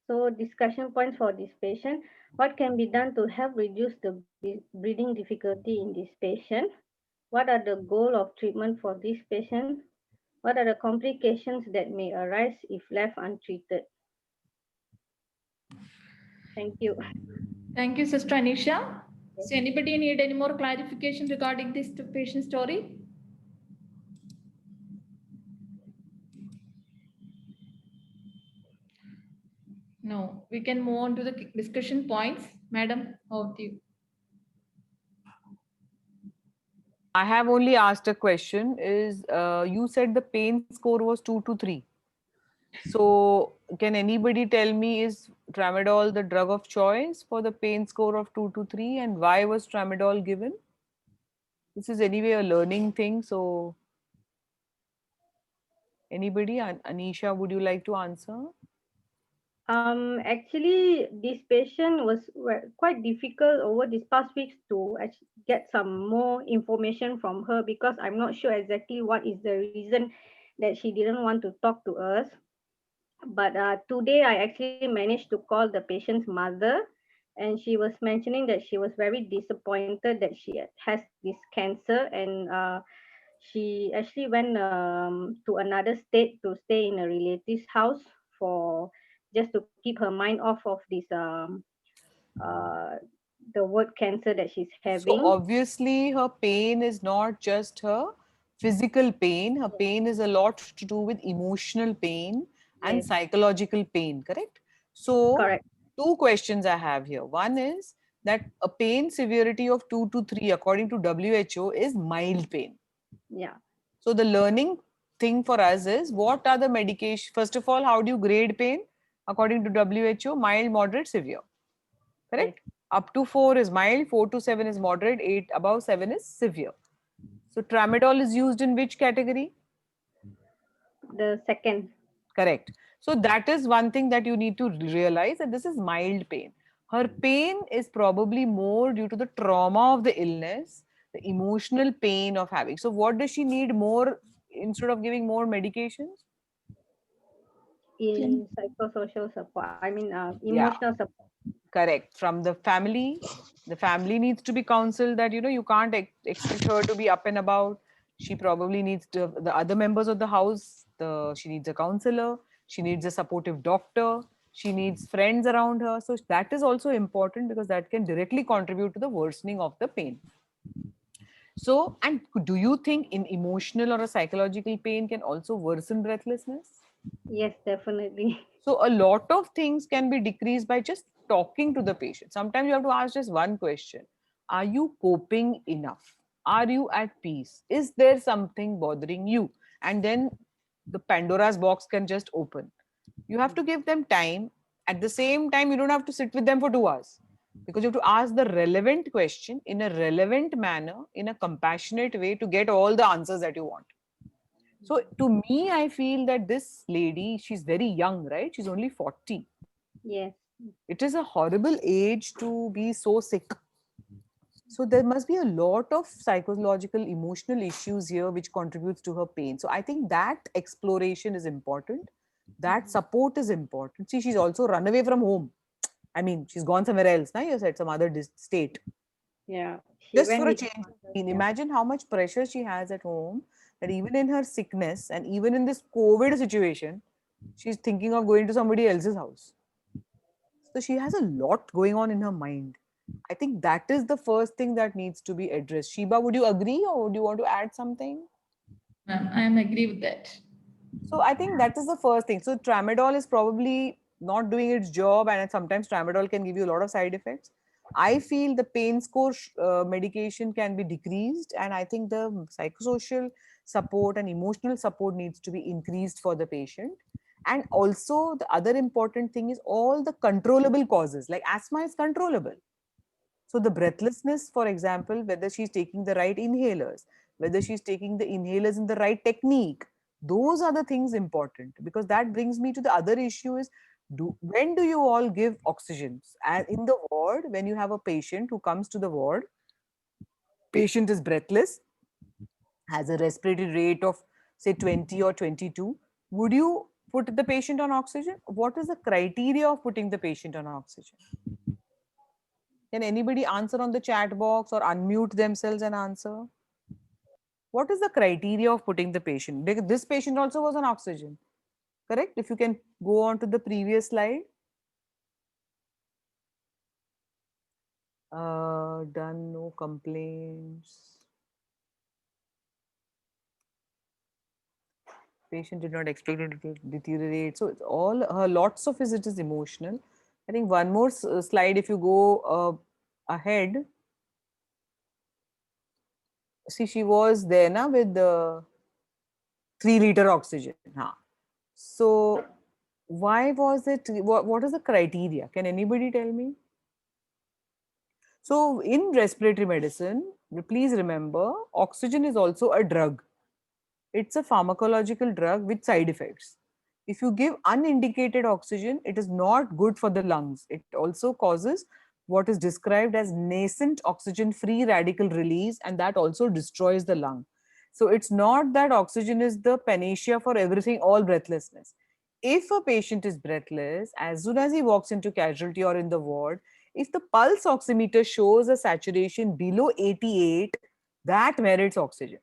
So discussion points for this patient. What can be done to help reduce the breathing difficulty in this patient? What are the goal of treatment for this patient? What are the complications that may arise if left untreated? Thank you. Thank you, Sister Anisha. So anybody need any more clarification regarding this patient story? No, we can move on to the discussion points. Madam, over to you. I have only asked a question. Is you said the pain score was 2 to 3. So can anybody tell me, is tramadol the drug of choice for the pain score of 2 to 3, and why was tramadol given? This is anyway a learning thing. So anybody, Anisha, would you like to answer? Actually, this patient was quite difficult over these past weeks to actually get some more information from her because I'm not sure exactly what is the reason that she didn't want to talk to us. But today I actually managed to call the patient's mother, and she was mentioning that she was very disappointed that she has this cancer, and she actually went to another state to stay in a relative's house for just to keep her mind off of this uh, the word cancer that she's So having. obviously her pain is not just her physical pain. Her pain is a lot to do with emotional pain and Yes, psychological pain, correct? So correct. two questions I have here. One is that a pain severity of 2 to 3 according to WHO is mild pain. Yeah. So the learning thing for us is, what are the medication? First of all, how do you grade pain? According to WHO, mild, moderate, severe. Correct? Yes. Up to 4 is mild, 4 to 7 is moderate, 8 above 7 is severe. So tramadol is used in which category? The second. Correct. So that is one thing that you need to realize, that this is mild pain. Her pain is probably more due to the trauma of the illness, the emotional pain of having. So what does she need more instead of giving more medications? In psychosocial support, Yeah, emotional support. correct. From the family needs to be counseled that, you can't expect her to be up and about. She probably needs to, the other members of the house, she needs a counselor, she needs a supportive doctor, she needs friends around her. So that is also important because that can directly contribute to the worsening of the pain. So, and do you think in emotional or a psychological pain can also worsen breathlessness? Yes, definitely. So a lot of things can be decreased by just talking to the patient. Sometimes you have to ask just one question. Are you coping enough? Are you at peace? Is there something bothering you? And then the Pandora's box can just open. You have to give them time. At the same time, you don't have to sit with them for 2 hours, because you have to ask the relevant question in a relevant manner, in a compassionate way, to get all the answers that you want. So to me, I feel that this lady, she's very young, right? She's only 40. Yes. It is a horrible age to be so sick. So there must be a lot of psychological, emotional issues here which contributes to her pain. So I think that exploration is important. That support is important. See, she's also run away from home. I mean, she's gone somewhere else. Now you said some other state. Yeah. She Just went for a with change. yeah. Imagine how much pressure she has at home, that even in her sickness and even in this COVID situation, she's thinking of going to somebody else's house. So she has a lot going on in her mind. I think that is the first thing that needs to be addressed. Shiba, would you agree or would you want to add something? Ma'am, I am agree with that. So I think that is the first thing. So tramadol is probably not doing its job, and sometimes tramadol can give you a lot of side effects. I feel the pain score medication can be decreased, and I think the psychosocial support and emotional support needs to be increased for the patient. And also, the other important thing is all the controllable causes, like asthma is controllable. So the breathlessness, for example, whether she's taking the right inhalers, whether she's taking the inhalers in the right technique, those are the things important, because that brings me to the other issue is, when do you all give oxygens? And in the ward, when you have a patient who comes to the ward, patient is breathless, has a respiratory rate of say 20 or 22, would you put the patient on oxygen? What is the criteria of putting the patient on oxygen? Can anybody answer on the chat box or unmute themselves and answer? What is the criteria of putting the patient? This patient also was on oxygen, correct? If you can go on to the previous slide. Done, no complaints. Patient did not expect it to deteriorate. So it's all, lots of it is emotional. I think one more slide, if you go ahead. See, she was there na, with the 3-liter oxygen. Huh. So why was it, what is the criteria? Can anybody tell me? So in respiratory medicine, please remember, oxygen is also a drug. It's a pharmacological drug with side effects. If you give unindicated oxygen, it is not good for the lungs. It also causes what is described as nascent oxygen free radical release, and that also destroys the lung. So it's not that oxygen is the panacea for everything, all breathlessness. If a patient is breathless, as soon as he walks into casualty or in the ward, if the pulse oximeter shows a saturation below 88, that merits oxygen.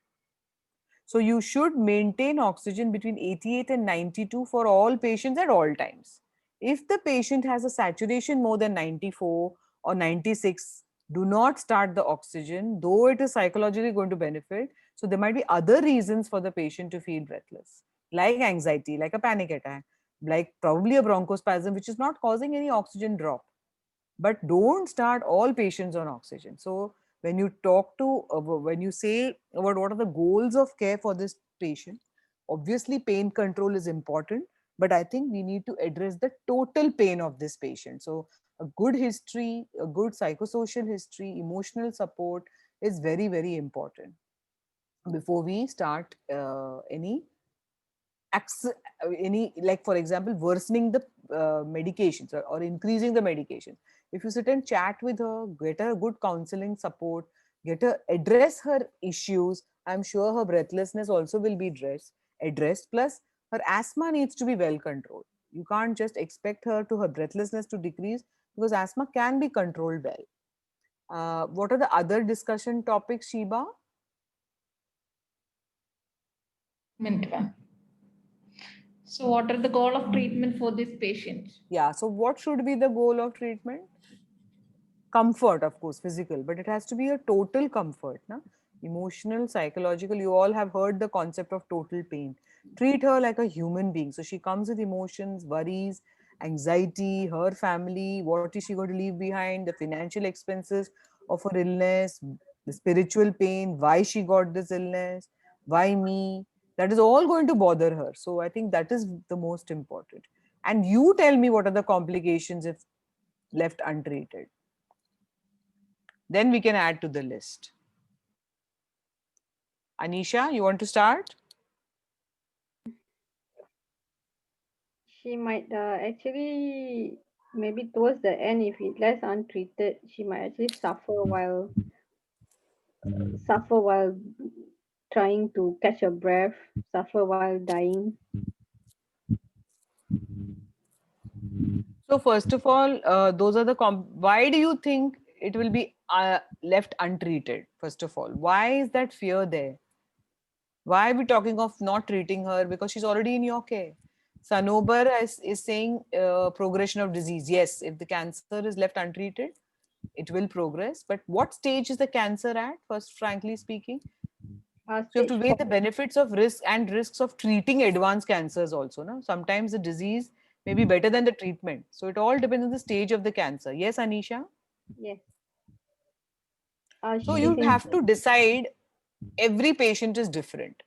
So you should maintain oxygen between 88 and 92 for all patients at all times. If the patient has a saturation more than 94 or 96, do not start the oxygen, though it is psychologically going to benefit. So there might be other reasons for the patient to feel breathless, like anxiety, like a panic attack, like probably a bronchospasm, which is not causing any oxygen drop. But don't start all patients on oxygen. So when you talk to, when you say about what are the goals of care for this patient, obviously pain control is important, but I think we need to address the total pain of this patient. So a good history, a good psychosocial history, emotional support is very, very important before we start any, like for example, worsening the medications, or increasing the medication. If you sit and chat with her, get her good counseling support, get her address her issues, I'm sure her breathlessness also will be addressed. Plus her asthma needs to be well controlled. You can't just expect her breathlessness to decrease, because asthma can be controlled well. What are the other discussion topics, Sheba? Minute, ma'am. So what are the goal of treatment for this patient? Yeah, so what should be the goal of treatment? Comfort, of course, physical, but it has to be a total comfort, na? Emotional, psychological. You all have heard the concept of total pain. Treat her like a human being. So she comes with emotions, worries, anxiety, her family, what is she going to leave behind, the financial expenses of her illness, the spiritual pain, why she got this illness, why me. That is all going to bother her. So I think that is the most important. And you tell me what are the complications if left untreated. Then we can add to the list. Anisha, you want to start? She might actually, maybe towards the end, if it less untreated, she might actually suffer while trying to catch her breath, suffer while dying. So first of all, those are the why do you think it will be left untreated? First of all, why is that fear there? Why are we talking of not treating her? Because she's already in your care. Sanobar is saying progression of disease. Yes, if the cancer is left untreated, it will progress. But what stage is the cancer at? First, frankly speaking, So you have to Stage weigh 4. the benefits of risk and risks of treating advanced cancers also. No? Sometimes the disease may be better than the treatment. So it all depends on the stage of the cancer. Yes, Anisha? Yes. So She's you in. have to decide, every patient is different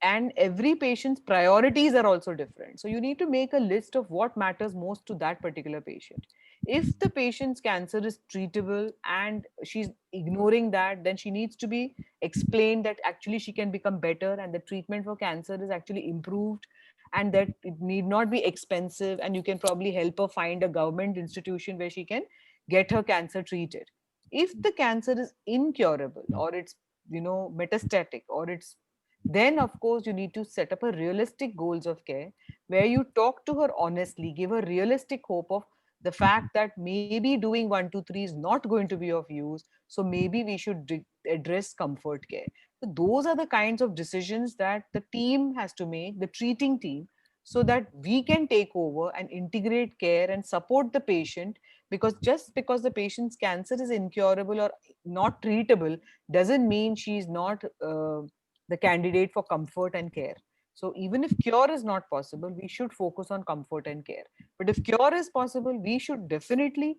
and every patient's priorities are also different. So you need to make a list of what matters most to that particular patient. If the patient's cancer is treatable and she's ignoring that, then she needs to be explained that actually she can become better and the treatment for cancer is actually improved and that it need not be expensive, and you can probably help her find a government institution where she can get her cancer treated. If the cancer is incurable or it's metastatic or it's, then of course you need to set up a realistic goals of care where you talk to her honestly, give her realistic hope of the fact that maybe doing 1 2 3 is not going to be of use, so maybe we should address comfort care. So those are the kinds of decisions that the team has to make, the treating team, so that we can take over and integrate care and support the patient, because just because the patient's cancer is incurable or not treatable doesn't mean she's not the candidate for comfort and care. So even if cure is not possible, we should focus on comfort and care. But if cure is possible, we should definitely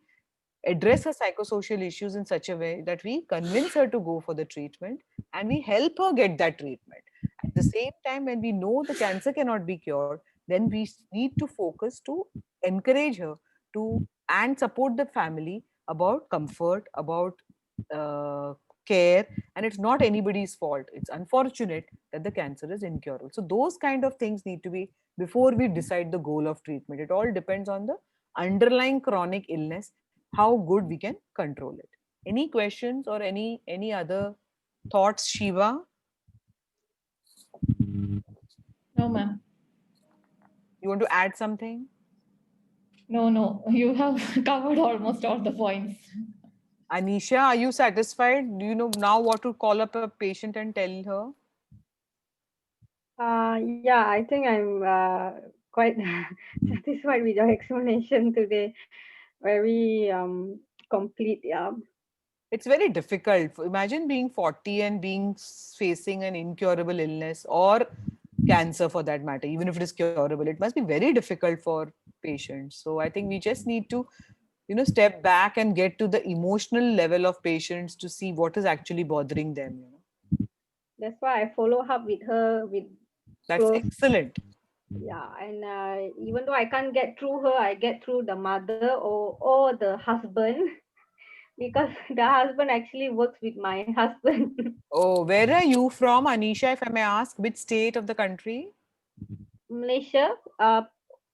address her psychosocial issues in such a way that we convince her to go for the treatment and we help her get that treatment. At the same time, when we know the cancer cannot be cured, then we need to focus to encourage her to and support the family about comfort, about uh, care, and it's not anybody's fault. It's unfortunate that the cancer is incurable. So those kind of things need to be before we decide the goal of treatment. It all depends on the underlying chronic illness, how good we can control it. Any questions or any other thoughts, Shiva? No, ma'am. You want to add something? No, no. You have covered almost all the points. Anisha, are you satisfied? Do you know now what to call up a patient and tell her? Yeah, I think I'm quite satisfied with your explanation today. Very complete. Yeah. It's very difficult. Imagine being 40 and facing an incurable illness or cancer for that matter, even if it is curable. It must be very difficult for patients. So I think we just need to, step back and get to the emotional level of patients to see what is actually bothering them. That's why I follow up with her with That's close. excellent. Yeah, and even though I can't get through her, I get through the mother or the husband because the husband actually works with my husband. Oh, where are you from, Anisha, if I may ask? Which state of the country? Malaysia,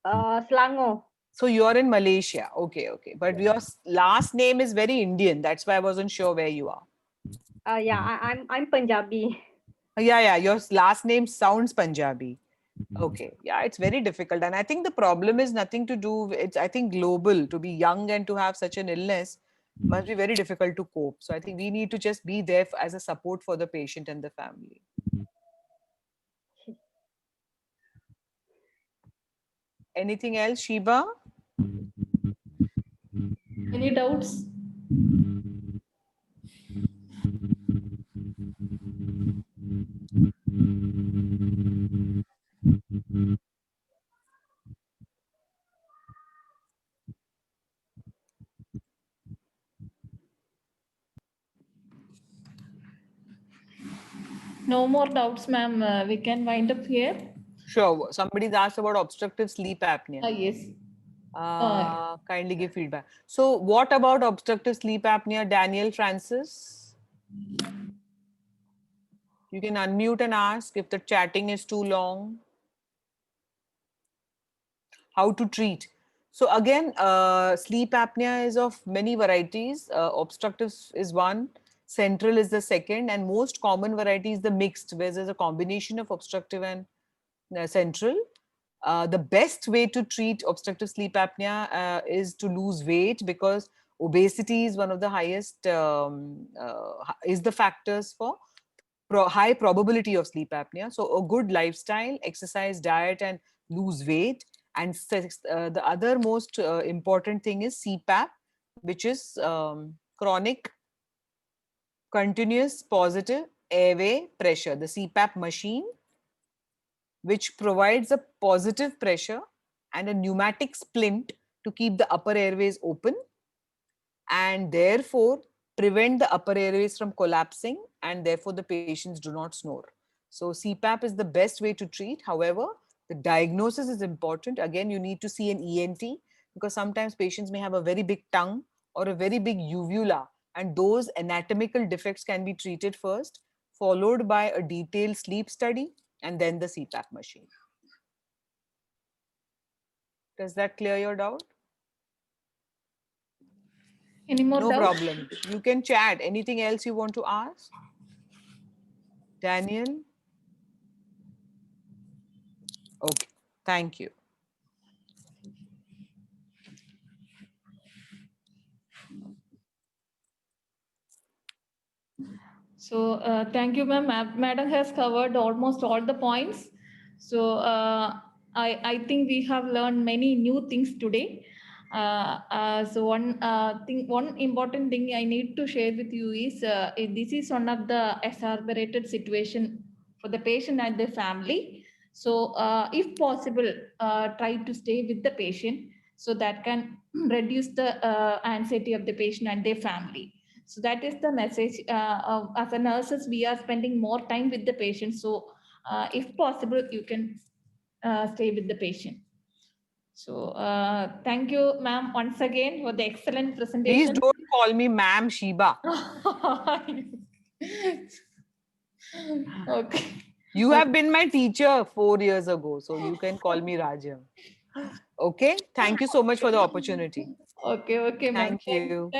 Selangor. So you're in Malaysia. Okay, okay. But your last name is very Indian. That's why I wasn't sure where you are. Yeah, I'm Punjabi. Yeah, yeah. Your last name sounds Punjabi. Okay. Yeah, it's very difficult. And I think the problem is nothing to do, it's, I think, global. To be young and to have such an illness must be very difficult to cope. So I think we need to just be there as a support for the patient and the family. Anything else, Shiba? Any doubts? No more doubts, ma'am. We can wind up here. Sure. Somebody's asked about obstructive sleep apnea. Yes. Uh, Kindly give feedback. So, what about obstructive sleep apnea, Daniel Francis? You can unmute and ask if the chatting is too long. How to treat? So again, sleep apnea is of many varieties. Obstructive is one, central is the second, and most common variety is the mixed, where there's a combination of obstructive and central. The best way to treat obstructive sleep apnea is to lose weight, because obesity is one of the highest is the factors for high probability of sleep apnea. So a good lifestyle, exercise, diet, and lose weight. And the other most important thing is CPAP, which is chronic continuous positive airway pressure, the CPAP machine, which provides a positive pressure and a pneumatic splint to keep the upper airways open and therefore prevent the upper airways from collapsing, and therefore the patients do not snore. So CPAP is the best way to treat. However, the diagnosis is important. Again, you need to see an ENT because sometimes patients may have a very big tongue or a very big uvula, and those anatomical defects can be treated first, followed by a detailed sleep study and then the CPAP machine. Does that clear your doubt? Any more No doubts? problem. You can chat. Anything else you want to ask? Daniel? Okay, thank you. So thank you, ma'am. Madam has covered almost all the points. So I think we have learned many new things today. So one important thing I need to share with you is this is one of the exacerbated situation for the patient and the family. So if possible, try to stay with the patient so that can reduce the anxiety of the patient and their family. So that is the message. As a nurses, we are spending more time with the patient. So if possible, you can stay with the patient. So thank you, ma'am, once again for the excellent Please presentation. don't call me Ma'am Sheba. Okay. You have been my teacher 4 years ago, so you can call me Raja. Okay, thank you so much for the opportunity. Okay, ma'am. Thank you.